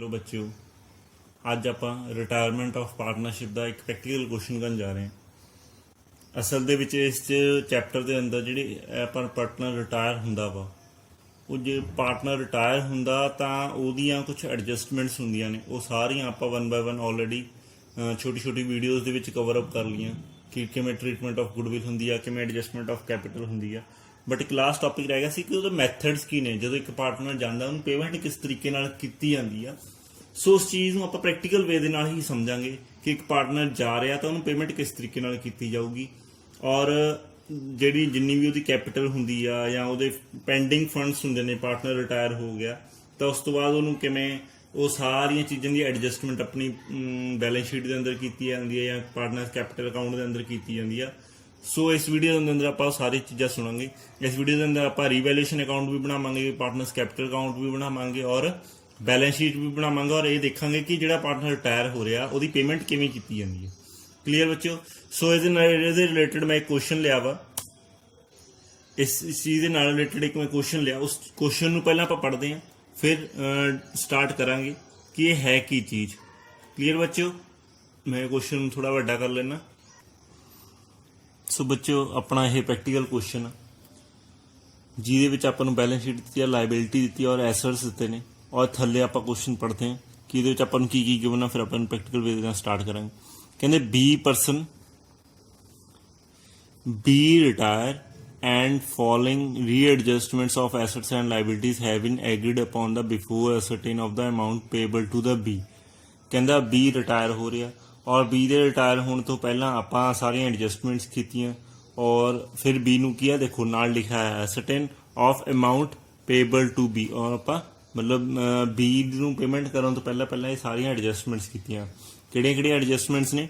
Hello बच्चों, ਅੱਜ ਆਪਾਂ ਰਿਟਾਇਰਮੈਂਟ ਆਫ ਪਾਰਟਨਰਸ਼ਿਪ ਦਾ ਇੱਕ ਪ੍ਰੈਕਟੀਕਲ ਕੁਐਸਚਨ ਕਰਨ ਜਾ ਰਹੇ ਹਾਂ। ਅਸਲ ਦੇ ਵਿੱਚ ਇਸ ਚੈਪਟਰ ਦੇ ਅੰਦਰ ਜਿਹੜੀ ਆਪਾਂ ਪਾਰਟਨਰ ਰਿਟਾਇਰ ਹੁੰਦਾ ਵਾ, ਉਹ ਜੇ ਪਾਰਟਨਰ ਰਿਟਾਇਰ ਹੁੰਦਾ ਤਾਂ ਉਹਦੀਆਂ ਕੁਝ ਐਡਜਸਟਮੈਂਟਸ ਹੁੰਦੀਆਂ ਨੇ, ਉਹ ਸਾਰੀਆਂ ਆਪਾਂ 1 ਬਾਏ 1 ਆਲਰੇਡੀ ਛੋਟੀ ਛੋਟੀ ਵੀਡੀਓਜ਼ ਦੇ ਵਿੱਚ ਕਵਰ ਅਪ ਕਰ ਲਈਆਂ ਕਿ ਕਿਵੇਂ ਟ੍ਰੀਟਮੈਂਟ ਆਫ ਗੁੱਡਵਿਲ ਹੁੰਦੀ ਆ, ਕਿਵੇਂ ਐਡਜਸਟਮੈਂਟ ਆਫ ਕੈਪੀਟਲ ਹੁੰਦੀ ਆ। ਬਟ ਇੱਕ ਲਾਸਟ ਟੌਪਿਕ ਰਹਿ ਗਿਆ ਸੀ ਕਿ ਉਹਦੇ ਮੈਥਡਸ ਕੀ ਨੇ, ਜਦੋਂ ਇੱਕ ਪਾਰਟਨਰ ਜਾਂਦਾ ਉਹਨੂੰ ਪੇਮੈਂਟ ਕਿਸ ਤਰੀਕੇ ਨਾਲ ਕੀਤੀ ਜਾਂਦੀ ਆ। ਸੋ ਉਸ ਚੀਜ਼ ਨੂੰ ਆਪਾਂ ਪ੍ਰੈਕਟੀਕਲ ਵੇ ਦੇ ਨਾਲ ਹੀ ਸਮਝਾਂਗੇ ਕਿ ਇੱਕ ਪਾਰਟਨਰ ਜਾ ਰਿਹਾ ਤਾਂ ਉਹਨੂੰ ਪੇਮੈਂਟ ਕਿਸ ਤਰੀਕੇ ਨਾਲ ਕੀਤੀ ਜਾਊਗੀ, ਔਰ ਜਿਹੜੀ ਜਿੰਨੀ ਵੀ ਉਹਦੀ ਕੈਪੀਟਲ ਹੁੰਦੀ ਆ ਜਾਂ ਉਹਦੇ ਪੈਂਡਿੰਗ ਫੰਡਸ ਹੁੰਦੇ ਨੇ, ਪਾਰਟਨਰ ਰਿਟਾਇਰ ਹੋ ਗਿਆ ਤਾਂ ਉਸ ਤੋਂ ਬਾਅਦ ਉਹਨੂੰ ਕਿਵੇਂ ਉਹ ਸਾਰੀਆਂ ਚੀਜ਼ਾਂ ਦੀ ਐਡਜਸਟਮੈਂਟ ਆਪਣੀ ਬੈਲੈਂਸ ਸ਼ੀਟ ਦੇ ਅੰਦਰ ਕੀਤੀ ਜਾਂਦੀ ਹੈ ਜਾਂ ਪਾਰਟਨਰ ਕੈਪੀਟਲ ਅਕਾਊਂਟ ਦੇ ਅੰਦਰ ਕੀਤੀ ਜਾਂਦੀ ਆ। ਸੋ ਇਸ ਵੀਡੀਓ ਦੇ ਅੰਦਰ ਆਪਾਂ ਸਾਰੀ ਚੀਜ਼ਾਂ ਸੁਣਾਂਗੇ। ਇਸ ਵੀਡੀਓ ਦੇ ਅੰਦਰ ਆਪਾਂ ਰੀਵੈਲੂਏਸ਼ਨ ਅਕਾਊਂਟ ਵੀ ਬਣਾਵਾਂਗੇ, ਪਾਰਟਨਰਸ ਕੈਪੀਟਲ ਅਕਾਊਂਟ ਵੀ ਬਣਾਵਾਂਗੇ ਔਰ बैलेंस शीट भी बनावांगे और ये देखांगे कि जो पार्टनर रिटायर हो रहा वो पेमेंट किवें की जाती है। क्लीयर बच्चों? सो इस रिलेटेड मैं एक क्वेश्चन लिया वा, इस चीज़ के रिलेटेड एक मैं क्वेश्चन लिया, उस क्वेश्चन को पहले आप पढ़ते हैं फिर स्टार्ट करांगे कि ये है की चीज़। क्लीयर बच्चों? मैं क्वेश्चन थोड़ा वड्डा कर लेना। सो बच्चों अपना यह प्रैक्टिकल क्वेश्चन जिहदे विच आपां नूं बैलेंस शीट दी लाइबिलिटी दी और एसेट्स दिते ने और थल्ले आप क्वेश्चन पढ़ते हैं कि ये अपन की गिवन है, फिर अपन प्रैक्टिकल वे देना स्टार्ट करेंगे। कहते B person B retire and following readjustments of assets and liabilities have been agreed upon the before ascertain of the amount payable to the B. कहता बी रिटायर हो रहा और B के retire होने तो पहला आप सारिया एडजस्टमेंट्स कीतियां और फिर बी नूं किया, देखो नाल लिखा है ascertain of amount payable to be, और आप मतलब बी नूं पेमेंट करन तो पहला ये सारिया एडजस्टमेंट्स कीतियां। किहड़ियां एडजस्टमेंट्स ने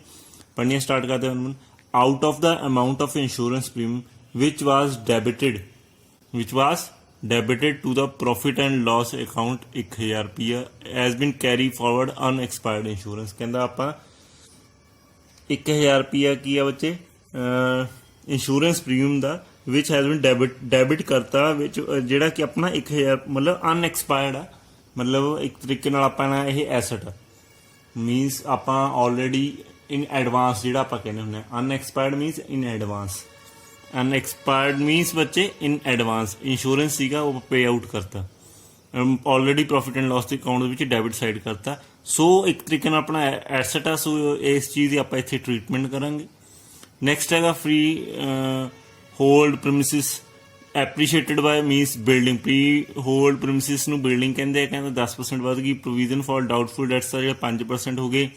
पढ़नियां स्टार्ट करते हैं। Out of the amount of insurance premium which was debited to the profit and loss account 1000 रुपया has been carry forward unexpired insurance. कहता आपां 1000 रुपया की है बच्चे इंश्योरेंस प्रीमियम का विच हैज़ बीन डेबिट करता, विच जिहड़ा कि अपना 1000 मतलब अनएक्सपायर्ड आ, मतलब एक तरीके नाल अपना यह एसट मीनस आपां ऑलरेडी इन एडवांस जिहड़ा आपां कहने हुंदे आ। Unexpired means in advance, unexpired means बच्चे इन एडवांस इंश्योरेंस सीगा वो पे आउट करता, ऑलरेडी प्रॉफिट एंड लॉस के अकाउंट विच डेबिट साइड करता। सो एक तरीके नाल अपना एसट आ। सो इस चीज़ की आपां इत्थे ट्रीटमेंट करांगे। नैक्सट हैगा free hold premises appreciated by means building. Free hold premises नूं बिल्डिंग कहते हैं, कहते 10% वध गई। प्रोविजन फॉर डाउटफुल डेट्स आ जिहड़े 5% हो गए।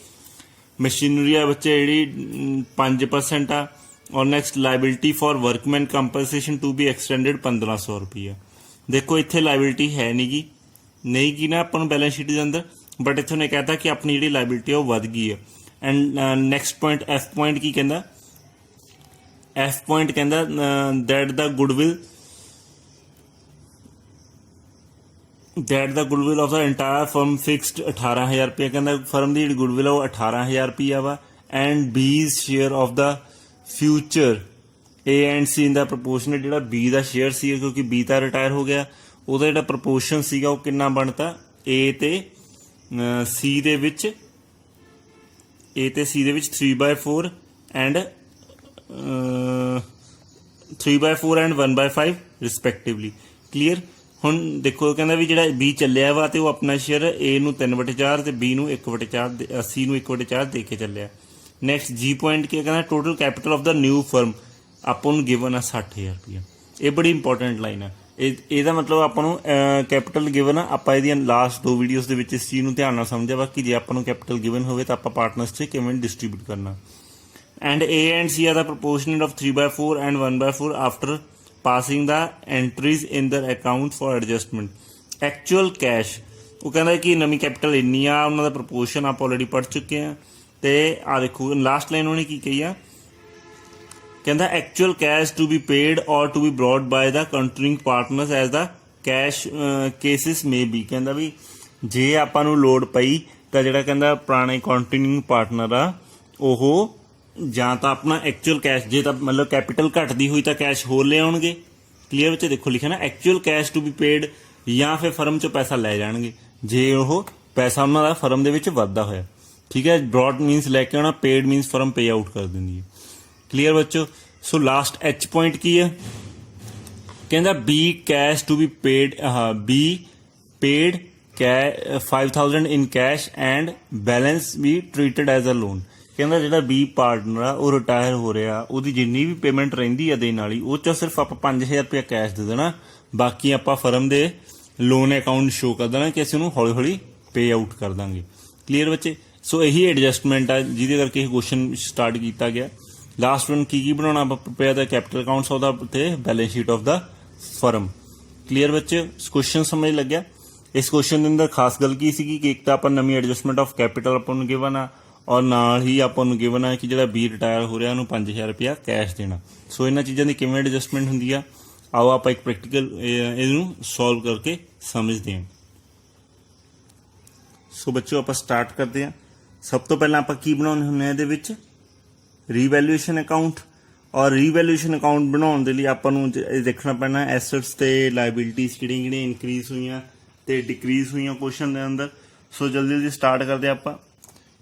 मशीनरी आ बच्चे जिहड़ी 5% आ। और next liability for workman compensation to be extended 1500 रुपया। देखो इत्थे लाइबिलिटी है नहीं की ना अपन बैलेंस शीट के अंदर, बट इत्थे उन्हें कहता कि अपनी जिहड़ी लाइबिलिटी है वो वध गई है। And next point F point की कहता, एफ पॉइंट कहता that the goodwill of the entire firm fixed 18,000 रुपया। कहता फर्म की गुडविल है वो 18,000 रुपया वा। And B's share of the future A and C in the proportional, जो बी का शेयर सी क्योंकि बी तो रिटायर हो गया, उसका जो प्रपोर्शन सीगा वो कितना बनता ए ते सी दे विच 3/4 एंड 3/4 एंड 1/5 रिस्पैक्टिवली। क्लीयर? हुण देखो कहना भी जो बी चलिया वा तो अपना शेयर ए नूं 3/4 ते बी नूं 1/4 सी नूं 1/4 दे के चलिया। नैक्सट जी पॉइंट क्या कहना, total capital of the new firm आपां नूं गिवन है 60,000 रुपया। ये बड़ी इंपॉर्टेंट लाइन है। ਇਹਦਾ मतलब ਆਪਾਂ ਨੂੰ कैपिटल गिवन ਆ। ਆਪਾਂ ਇਹਦੀਆਂ ਲਾਸਟ 2 ਵੀਡੀਓਜ਼ ਦੇ ਵਿੱਚ ਇਸ ਚੀਜ਼ ਨੂੰ ਧਿਆਨ ਨਾਲ ਸਮਝਿਆ ਵਾ ਕਿ ਜੇ ਆਪਾਂ ਨੂੰ ਕੈਪੀਟਲ ਗਿਵਨ ਹੋਵੇ ਤਾਂ ਆਪਾਂ ਪਾਰਟਨਰਸ 'ਚ ਕਿਵੇਂ ਡਿਸਟ੍ਰੀਬਿਊਟ ਕਰਨਾ। And A and C are the proportionate of 3/4 and 1/4 after passing the entries in the account for adjustment. Actual cash वो कहता है कि नवी कैपिटल इन्नी आ, उन्होंने प्रपोर्शन आप ऑलरेडी पढ़ चुके हैं। तो आ देखो लास्ट लाइन उन्होंने की कही है, कहता actual cash to be paid और to be brought by the continuing partners as the cash cases may be. कहता भी जे आपां नूं लोड़ पई तो जिहड़ा कहता पुराने कंट्रीइंग पार्टनर आ ओह ਜਾਂ ਤਾਂ अपना एक्चुअल कैश, जे तो मतलब कैपिटल घटती हुई तो कैश होर ले आउणगे। क्लीयर बच्चे? देखो लिखा ना actual cash to be paid, या फिर फर्म चो पैसा लै जाणगे जे वो ਪੈਸਾ ਉਹਨਾਂ ਦਾ ਫਰਮ ਦੇ ਵਿੱਚ ਵੱਧਦਾ ਹੋਇਆ। ਠੀਕ ਹੈ, ਬ੍ਰੌਡ ਮੀਨਸ ਲੈ ਕੇ ਆਉਣਾ, paid means firm pay out ਕਰ ਦਿੰਦੀ ਹੈ। ਕਲੀਅਰ ਬੱਚੋ। ਸੋ ਲਾਸਟ ਐਚ ਪੁਆਇੰਟ ਕੀ ਹੈ, ਕਹਿੰਦਾ B cash to be paid, B paid 5000 in cash and balance be treated as a loan. ਕਹਿੰਦਾ ਜਿਹੜਾ ਬੀ ਪਾਰਟਨਰ ਆ ਉਹ ਰਿਟਾਇਰ ਹੋ ਰਿਹਾ, ਉਹਦੀ ਜਿੰਨੀ ਵੀ ਪੇਮੈਂਟ ਰਹਿੰਦੀ ਆ ਦੇਣ ਵਾਲੀ, ਉਹ 'ਚੋਂ ਸਿਰਫ ਆਪਾਂ 5000 ਰੁਪਇਆ ਕੈਸ਼ ਦੇ ਦੇਣਾ, ਬਾਕੀ ਆਪਾਂ ਫਰਮ ਦੇ ਲੋਨ ਅਕਾਊਂਟ ਸ਼ੋ ਕਰ ਦੇਣਾ ਕਿ ਅਸੀਂ ਉਹਨੂੰ ਹੌਲੀ ਹੌਲੀ ਪੇ ਆਊਟ ਕਰ ਦਾਂਗੇ। ਕਲੀਅਰ ਬੱਚੇ। ਸੋ ਇਹੀ ਐਡਜਸਟਮੈਂਟ ਆ ਜਿਹਦੇ ਕਰਕੇ ਇਹ ਕੁਐਸਚਨ ਸਟਾਰਟ ਕੀਤਾ ਗਿਆ। ਲਾਸਟ ਵਨ ਕੀ ਬਣਾਉਣਾ ਆਪਾਂ prepare the capital accounts of the ਤੇ balance sheet of the firm. Clear ਬੱਚੇ, ਕੁਐਸਚਨ ਸਮਝ ਲੱਗਿਆ। ਇਸ ਕੁਐਸਚਨ ਦੇ ਅੰਦਰ ਖਾਸ ਗੱਲ ਕੀ ਸੀਗੀ ਕਿ ਇੱਕ ਤਾਂ ਆਪਾਂ ਨਵੀਂ ਐਡਜਸਟਮੈਂਟ ਆਫ ਕੈਪੀਟਲ ਆਪਾਂ ਨੂੰ ਗਿਵਨ ਆ, ਔਰ ਨਾਲ ਹੀ ਆਪਾਂ ਨੂੰ ਗਿਵਨ ਆ ਕਿ ਜਿਹੜਾ ਬੀ ਰਿਟਾਇਰ ਹੋ ਰਿਹਾ ਉਹਨੂੰ 5000 ਰੁਪਇਆ ਕੈਸ਼ ਦੇਣਾ। ਸੋ ਇਹਨਾਂ ਚੀਜ਼ਾਂ ਦੀ ਕਿਵੇਂ ਐਡਜਸਟਮੈਂਟ ਹੁੰਦੀ ਆ, ਆਓ ਆਪਾਂ ਇੱਕ ਪ੍ਰੈਕਟੀਕਲ ਇਹਨੂੰ ਸੋਲਵ ਕਰਕੇ ਸਮਝਦੇ ਹਾਂ। ਸੋ ਬੱਚੋ ਆਪਾਂ ਸਟਾਰਟ ਕਰਦੇ ਹਾਂ। ਸਭ ਤੋਂ ਪਹਿਲਾਂ ਆਪਾਂ ਕੀ ਬਣਾਉਣੇ ਹੁੰਦੇ ਆ ਇਹਦੇ ਵਿੱਚ, ਰੀਵੈਲੂਏਸ਼ਨ ਅਕਾਊਂਟ। ਔਰ ਰੀਵੈਲੂਏਸ਼ਨ ਅਕਾਊਂਟ ਬਣਾਉਣ ਦੇ ਲਈ ਆਪਾਂ ਨੂੰ ਦੇਖਣਾ ਪੈਣਾ ਐਸੈਟਸ ਤੇ ਲਾਇਬਿਲਿਟੀਜ਼ ਕਿਹੜੀਆਂ ਇਨਕਰੀਜ਼ ਹੋਈਆਂ ਤੇ ਡਿਕਰੀਜ਼ ਹੋਈਆਂ ਕੁਐਸਚਨ ਦੇ ਅੰਦਰ। ਸੋ ਜਲਦੀ ਜਲਦੀ ਸਟਾਰਟ ਕਰਦੇ ਆਪਾਂ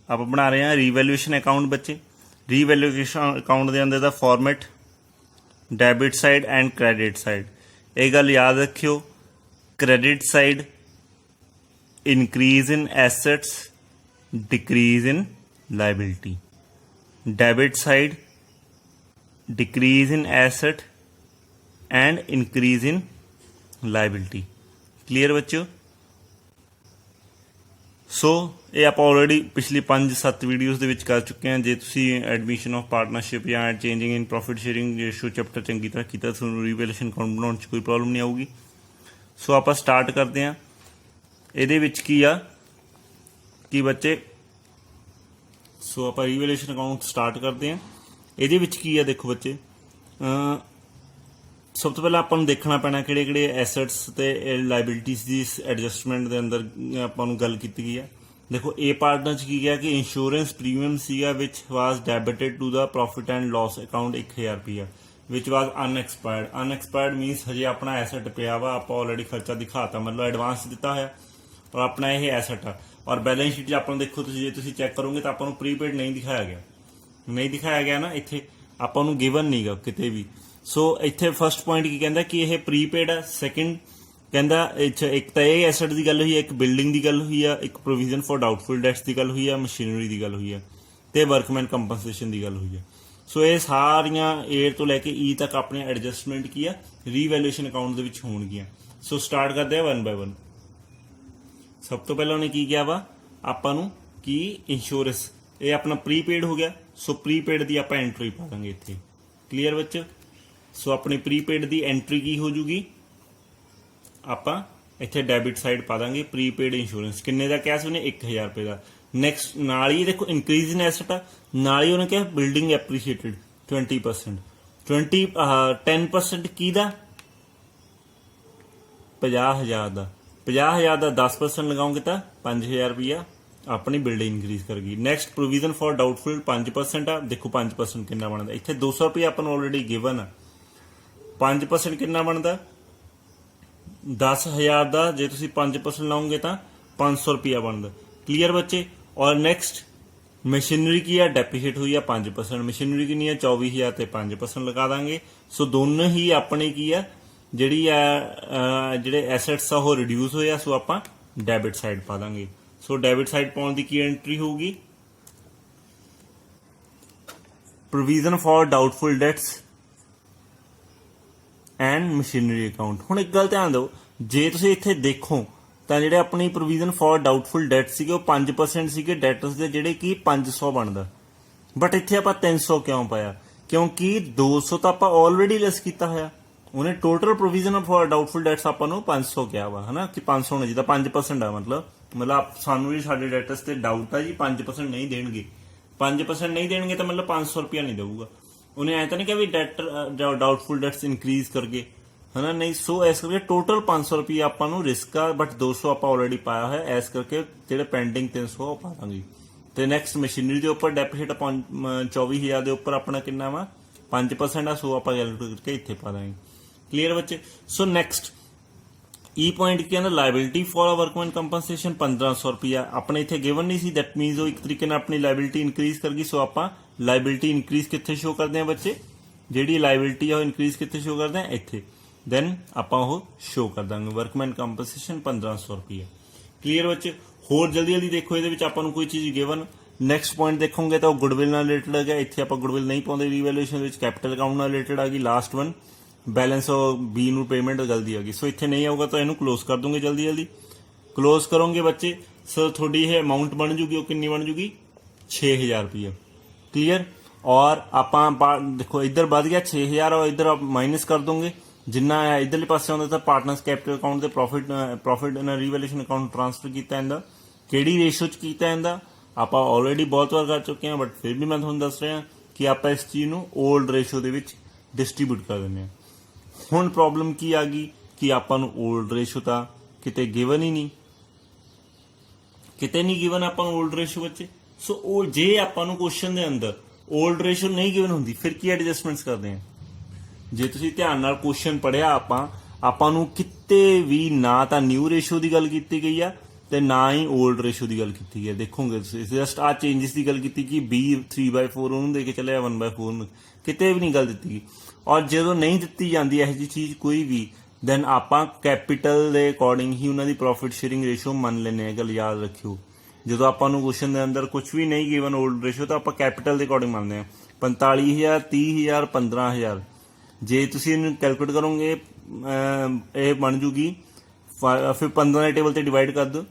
ਬਣਾ ਰਹੇ ਹਾਂ ਰੀਵੈਲੂਏਸ਼ਨ ਅਕਾਊਂਟ। ਬੱਚੇ, ਰੀਵੈਲੂਏਸ਼ਨ ਅਕਾਊਂਟ ਦੇ ਅੰਦਰ ਦਾ format debit side and credit side. ਇਹ ਗੱਲ ਯਾਦ ਰੱਖਿਓ, credit side increase in assets, decrease in liability. Debit side decrease in asset and increase in liability. Clear ਬੱਚਿਓ। ਸੋ ਇਹ ਆਪਾਂ ਆਲਰੇਡੀ ਪਿਛਲੀ 5-7 ਵੀਡੀਓਜ਼ ਦੇ ਵਿੱਚ ਕਰ ਚੁੱਕੇ ਹਾਂ। ਜੇ ਤੁਸੀਂ ਐਡਮਿਸ਼ਨ ਆਫ ਪਾਰਟਨਰਸ਼ਿਪ ਜਾਂ ਚੇਂਜਿੰਗ ਇਨ ਪ੍ਰੋਫਿਟ ਸ਼ੇਅਰਿੰਗ ਰੇਸ਼ੋ ਚੈਪਟਰ ਚੰਗੀ ਤਰ੍ਹਾਂ ਕੀਤਾ, ਤੁਹਾਨੂੰ ਰੀਵੈਲੂਏਸ਼ਨ ਅਕਾਊਂਟ ਬਣਾਉਣ 'ਚ ਕੋਈ ਪ੍ਰੋਬਲਮ ਨਹੀਂ ਆਊਗੀ। ਸੋ ਆਪਾਂ ਸਟਾਰਟ ਕਰਦੇ ਹਾਂ। ਇਹਦੇ ਵਿੱਚ ਕੀ ਆ ਕਿ ਬੱਚੇ, ਸੋ ਆਪਾਂ ਰੀਵੈਲੂਏਸ਼ਨ ਅਕਾਊਂਟ ਸਟਾਰਟ ਕਰਦੇ ਹਾਂ। ਇਹਦੇ ਵਿੱਚ ਕੀ ਆ, ਦੇਖੋ ਬੱਚੇ, ਸਭ ਤੋਂ ਪਹਿਲਾਂ ਆਪਾਂ ਨੂੰ ਦੇਖਣਾ ਪੈਣਾ ਕਿਹੜੇ ਕਿਹੜੇ ਐਸੈਟਸ ਤੇ ਲਾਇਬਿਲਿਟੀਜ਼ ਦੀ ਐਡਜਸਟਮੈਂਟ ਦੇ ਅੰਦਰ ਆਪਾਂ ਨੂੰ ਗੱਲ ਕੀਤੀ ਗਈ ਆ। ਦੇਖੋ ਏ ਪਾਰਟਨਰ 'ਚ ਕੀ ਗਿਆ ਕਿ ਇੰਸ਼ੋਰੈਂਸ ਪ੍ਰੀਮੀਅਮ ਸੀਗਾ ਵਿਚ was debited to the profit and loss account 1000 ਰੁਪਇਆ, ਵਿਚ ਵਾਜ਼ ਅਨਐਕਸਪਾਇਰਡ। ਅਨਐਕਸਪਾਇਰਡ ਮੀਨਸ ਹਜੇ ਆਪਣਾ ਐਸੈਟ ਪਿਆ ਵਾ, ਆਪਾਂ ਆਲਰੇਡੀ ਖਰਚਾ ਦਿਖਾਤਾ, ਮਤਲਬ ਐਡਵਾਂਸ ਦਿੱਤਾ ਹੋਇਆ ਔਰ ਆਪਣਾ ਇਹ ਐਸੈਟ ਆ। ਔਰ ਬੈਲੈਂਸ ਸ਼ੀਟ 'ਚ ਆਪਾਂ ਨੂੰ ਦੇਖੋ ਤੁਸੀਂ, ਜੇ ਤੁਸੀਂ ਚੈੱਕ ਕਰੋਗੇ ਤਾਂ ਆਪਾਂ ਨੂੰ ਪ੍ਰੀਪੇਡ ਨਹੀਂ ਦਿਖਾਇਆ ਗਿਆ ਨਾ, ਇੱਥੇ ਆਪਾਂ ਨੂੰ ਗਿਵਨ ਨਹੀਂਗਾ ਕਿਤੇ ਵੀ। ਸੋ ਇੱਥੇ ਫਸਟ ਪੁਆਇੰਟ ਕੀ ਕਹਿੰਦਾ ਕਿ ਇਹ ਪ੍ਰੀਪੇਡ ਆ। ਸੈਕਿੰਡ ਕਹਿੰਦਾ ਇੱਕ ਤਾਂ ਇਹ ਐਸੈਟ ਦੀ ਗੱਲ ਹੋਈ ਹੈ, ਇੱਕ ਬਿਲਡਿੰਗ ਦੀ ਗੱਲ ਹੋਈ ਆ, ਇੱਕ ਪ੍ਰੋਵੀਜ਼ਨ ਫॉर ਡਾਊਟਫੁਲ ਡੈਟਸ ਦੀ ਗੱਲ ਹੋਈ ਆ, ਮਸ਼ੀਨਰੀ ਦੀ ਗੱਲ ਹੋਈ ਆ ਤੇ ਵਰਕਮੈਨ ਕੰਪਨਸੇਸ਼ਨ ਦੀ ਗੱਲ ਹੋਈ ਆ। ਸੋ ਇਹ ਸਾਰੀਆਂ ਏ ਤੋਂ ਲੈ ਕੇ ਈ ਤੱਕ ਆਪਣੀਆਂ ਐਡਜਸਟਮੈਂਟ ਕੀ ਆ ਰੀਵੈਲੂਏਸ਼ਨ ਅਕਾਊਂਟ ਦੇ ਵਿੱਚ ਹੋਣਗੀਆਂ। ਸੋ ਸਟਾਰਟ ਕਰਦੇ ਆ 1 ਬਾय 1। ਸਭ ਤੋਂ ਪਹਿਲਾਂ ਉਹਨੇ ਕੀ ਕਿਹਾ ਵਾ ਆਪਾਂ ਨੂੰ ਕਿ ਇੰਸ਼ੋਰੈਂਸ, ਇਹ ਆਪਣਾ ਪ੍ਰੀਪੇਡ ਹੋ ਗਿਆ। ਸੋ ਪ੍ਰੀਪੇਡ ਦੀ ਆਪਾਂ ਐਂਟਰੀ ਪਾ ਦਾਂਗੇ ਇੱਥੇ। ਕਲੀਅਰ ਬੱਚੇ। ਸੋ ਆਪਣੀ ਪ੍ਰੀਪੇਡ ਦੀ ਐਂਟਰੀ ਕੀ ਹੋ ਜੂਗੀ, ਆਪਾਂ ਇੱਥੇ ਡੈਬਿਟ ਸਾਈਡ ਪਾ ਦਾਂਗੇ ਪ੍ਰੀਪੇਡ ਇੰਸ਼ੋਰੈਂਸ। ਕਿੰਨੇ ਦਾ ਕਿਹਾ ਸੀ ਉਹਨੇ, 1000 ਰੁਪਏ ਦਾ। ਨੈਕਸਟ ਨਾਲ ਹੀ ਦੇਖੋ ਇਨਕਰੀਜ਼ ਇਨ ਐਸਟ ਆ, ਨਾਲ ਹੀ ਉਹਨੇ ਕਿਹਾ ਬਿਲਡਿੰਗ ਐਪਰੀਸ਼ੀਏਟਡ 20%। 10% ਕਿਹਦਾ, 50000 ਦਾ। 50000 ਦਾ 10% ਲਗਾਉਂਗੇ ਤਾਂ 5000 ਰੁਪਇਆ ਆਪਣੀ ਬਿਲਡਿੰਗ ਇਨਕਰੀਜ਼ ਕਰ ਗਈ। ਨੈਕਸਟ ਪ੍ਰੋਵੀਜ਼ਨ ਫॉर ਡਾਊਟਫੁਲ 5% ਆ। ਦੇਖੋ 5% ਕਿੰਨਾ ਬਣਦਾ, ਇੱਥੇ 200 ਰੁਪਏ ਆਪਾਂ ਨੂੰ ਆਲਰੇਡੀ ਗਿਵਨ ਆ। 5% ਕਿੰਨਾ ਬਣਦਾ, 10000 ਦਾ ਜੇ ਤੁਸੀਂ 5% ਲਾਓਗੇ ਤਾਂ 500 ਰੁਪਇਆ ਬਣਦਾ। ਕਲੀਅਰ ਬੱਚੇ। ਔਰ ਨੈਕਸਟ ਮਸ਼ੀਨਰੀ ਕੀ ਆ, ਡੈਪਰੀਸ਼ੀਏਟ ਹੋਈ ਆ 5%। ਮਸ਼ੀਨਰੀ ਕਿੰਨੀ ਆ, 24000 ਤੇ 5% ਲਗਾ ਦਾਂਗੇ। ਸੋ ਦੋਨੋਂ ਹੀ ਆਪਣੇ ਕੀ ਆ, ਜਿਹੜੀ ਆ ਜਿਹੜੇ ਐਸੈਟਸ ਆ ਉਹ ਰਿਡਿਊਸ ਹੋਏ ਆ। ਸੋ ਆਪਾਂ ਡੈਬਿਟ ਸਾਈਡ ਪਾ ਦਾਂਗੇ। ਸੋ ਡੈਬਿਟ ਸਾਈਡ ਪਾਉਣ ਦੀ ਕੀ ਐਂਟਰੀ ਹੋਊਗੀ, provision for doubtful that's and machinery account. ਹੁਣ ਇੱਕ ਗੱਲ ਧਿਆਨ ਦਿਓ, ਜੇ ਤੁਸੀਂ ਇੱਥੇ ਦੇਖੋ ਤਾਂ ਜਿਹੜੇ ਆਪਣੀ ਪ੍ਰੋਵੀਜ਼ਨ ਫॉर ਡਾਊਟਫੁਲ ਡੈਟ ਸੀਗੇ ਉਹ 5% ਸੀਗੇ ਡੈਟਰਸ ਦੇ, ਜਿਹੜੇ ਕਿ 500 ਬਣਦਾ। ਬਟ ਇੱਥੇ ਆਪਾਂ 300 ਕਿਉਂ ਪਾਇਆ, ਕਿਉਂਕਿ 200 ਤਾਂ ਆਪਾਂ ਆਲਰੇਡੀ ਲੈਸ ਕੀਤਾ ਹੋਇਆ। ਉਹਨੇ total provision for doubtful that's ਆਪਾਂ ਨੂੰ 500 ਕਿਹਾ ਵਾ, ਹਨਾ, ਕਿ 500 ਹੋਣਾ ਜਿਹਦਾ 5% ਆ। ਮਤਲਬ ਸਾਨੂੰ ਵੀ ਸਾਡੇ ਡੈਟਰਸ ਤੇ ਡਾਊਟ ਆ ਜੀ 5% ਨਹੀਂ ਦੇਣਗੇ। 5% ਨਹੀਂ ਦੇਣਗੇ ਤਾਂ ਮਤਲਬ 500 ਰੁਪਇਆ ਨਹੀਂ ਦੇਊਗਾ। ਉਹਨੇ ਐ ਤਾਂ ਨਹੀਂ ਕਿਹਾ ਵੀ ਡਾਊਟਫੁਲ ਡੈਟਸ ਇਨਕਰੀਜ਼ ਕਰਕੇ, ਹਨਾ, ਨਹੀਂ। ਸੋ ਇਸ ਕਰਕੇ ਟੋਟਲ 500 ਰੁਪਇਆ ਆਪਾਂ ਨੂੰ ਰਿਸਕ ਆ, ਬਟ 200 ਆਪਾਂ ਆਲਰੇਡੀ ਪਾਇਆ ਹੋਇਆ, ਇਸ ਕਰਕੇ ਜਿਹੜੇ ਪੈਂਡਿੰਗ 300 ਉਹ ਪਾ ਦਾਂਗੇ। ਤੇ ਨੈਕਸਟ ਮਸ਼ੀਨਰੀ ਦੇ ਉੱਪਰ ਡੈਪਰੀਸ਼ੀਏਟ 24000 ਦੇ ਉੱਪਰ ਆਪਣਾ ਕਿੰਨਾ ਵਾ, 5% ਆ। ਸੋ ਆਪਾਂ ਕੈਲਕੂਲੇਟ ਕਰਕੇ ਇੱਥੇ ਪਾ ਦਾਂਗੇ। ਕਲੀਅਰ ਬੱਚੇ। ਸੋ ਨੈਕਸਟ ई पॉइंट ਕੀ ਕਹਿੰਦਾ ਲਾਇਬਿਲਿਟੀ ਫॉर ਵਰਕਮੈਨ ਕੰਪਨਸੇਸ਼ਨ 1500 ਰੁਪਿਆ ਆਪਣੇ ਇੱਥੇ ਗਿਵਨ ਨਹੀਂ ਸੀ ਦੈਟ ਮੀਨਸ ਉਹ ਇੱਕ ਤਰੀਕੇ ਨਾਲ ਆਪਣੀ ਲਾਇਬਿਲਿਟੀ ਇਨਕਰੀਜ਼ ਕਰ ਗਈ ਸੋ ਆਪਾਂ ਲਾਇਬਿਲਿਟੀ ਇਨਕਰੀਜ਼ ਕਿੱਥੇ ਸ਼ੋ ਕਰਦੇ ਆ ਬੱਚੇ ਜਿਹੜੀ ਲਾਇਬਿਲਿਟੀ ਆ ਉਹ ਇਨਕਰੀਜ਼ ਕਿੱਥੇ ਸ਼ੋ ਕਰਦੇ ਆ ਇੱਥੇ ਦੈਨ ਆਪਾਂ ਉਹ ਸ਼ੋ ਕਰ ਦਾਂਗੇ ਵਰਕਮੈਨ ਕੰਪਨਸੇਸ਼ਨ 1500 ਰੁਪਿਆ ਕਲੀਅਰ ਬੱਚੇ ਹੋਰ ਜਲਦੀ ਜਲਦੀ ਦੇਖੋ ਇਹਦੇ ਵਿੱਚ ਆਪਾਂ ਨੂੰ ਕੋਈ ਚੀਜ਼ ਗਿਵਨ ਨੈਕਸਟ ਪੁਆਇੰਟ ਦੇਖੋਗੇ ਤਾਂ ਉਹ ਗੁੱਡਵਿਲ ਨਾਲ ਰਿਲੇਟਡ ਹੈਗਾ ਇੱਥੇ ਆਪਾਂ ਗੁੱਡਵਿਲ ਨਹੀਂ ਪਾਉਂਦੇ ਰੀਵੈਲੂਏਸ਼ਨ ਵਿੱਚ ਕੈਪੀਟਲ ਅਕਾਊਂਟ ਨਾਲ ਰਿਲੇਟਡ ਆ ਗਈ ਲਾਸਟ ਵਨ बैलेंस बी ਨੂੰ पेमेंट जल्दी आ गई सो इतने नहीं आऊगा तो इनू क्लोज कर दूंगे जल्दी जल्दी क्लोज करोगे बच्चे सो थोड़ी ये अमाउंट बन जूगी कितनी बन जूगी 6000 रुपया क्लीयर और आप देखो इधर बढ़ गया 6000 और इधर आप माइनस कर दोगे जिन्ना इधरले पासे आउंदा था पार्टनर्स कैपिटल अकाउंट ते प्रॉफिट रीवैल्यूएशन अकाउंट ट्रांसफर किया इनका किहड़ी रेशो च किया इनका आप ऑलरेडी बहुत बार कर चुके हैं बट फिर भी मैं तुहानूं दस रहा कि आप इस चीज़ नूं ओल्ड रेशो दे विच डिस्ट्रीब्यूट कर दिंदे ਹੁਣ ਪ੍ਰੋਬਲਮ ਕੀ ਆ ਗਈ ਕਿ ਆਪਾਂ ਨੂੰ 올ਡ ਰੇਸ਼ੋ ਤਾਂ ਕਿਤੇ ਗਿਵਨ ਹੀ ਨਹੀਂ ਕਿਤੇ ਨਹੀਂ ਗਿਵਨ ਆਪਾਂ ਨੂੰ 올ਡ ਰੇਸ਼ੋ ਬੱਚੇ ਸੋ ਉਹ ਜੇ ਆਪਾਂ ਨੂੰ ਕੁਐਸਚਨ ਦੇ ਅੰਦਰ 올ਡ ਰੇਸ਼ੋ ਨਹੀਂ ਗਿਵਨ ਹੁੰਦੀ ਫਿਰ ਕੀ ਐਡਜਸਟਮੈਂਟਸ ਕਰਦੇ ਆ ਜੇ ਤੁਸੀਂ ਧਿਆਨ ਨਾਲ ਕੁਐਸਚਨ ਪੜਿਆ ਆਪਾਂ ਨੂੰ ਕਿਤੇ ਵੀ ਨਾ ਤਾਂ ਨਿਊ ਰੇਸ਼ੋ ਦੀ ਗੱਲ ਕੀਤੀ ਗਈ ਆ ਤੇ ਨਾ ਹੀ 올ਡ ਰੇਸ਼ੋ ਦੀ ਗੱਲ ਕੀਤੀ ਗਈ ਦੇਖੋਗੇ ਤੁਸੀਂ ਜਸਟ ਆ ਚੇਂਜਸ ਦੀ ਗੱਲ ਕੀਤੀ ਕਿ b 3/4 ਉਹਨੂੰ ਦੇ ਕੇ ਚੱਲਿਆ 1/4 ਨੂੰ ਕਿਤੇ ਵੀ ਨਹੀਂ ਗੱਲ ਦਿੱਤੀ ਗਈ और जो नहीं दी जाती यह जी चीज़ कोई भी दैन आप कैपिटल के अकॉर्डिंग ही उन्होंने प्रॉफिट शेयरिंग रेशो मन लेने गल याद रखियो जो आपको क्वेश्चन के अंदर कुछ भी नहीं गिवन ओल्ड रेशो तो आप कैपिटल के अकॉर्डिंग मानते हैं 45,000 30,000 15,000 जे तुम कैलकुलेट करोगे ये बन जूगी फिर 15 टेबल से डिवाइड कर दो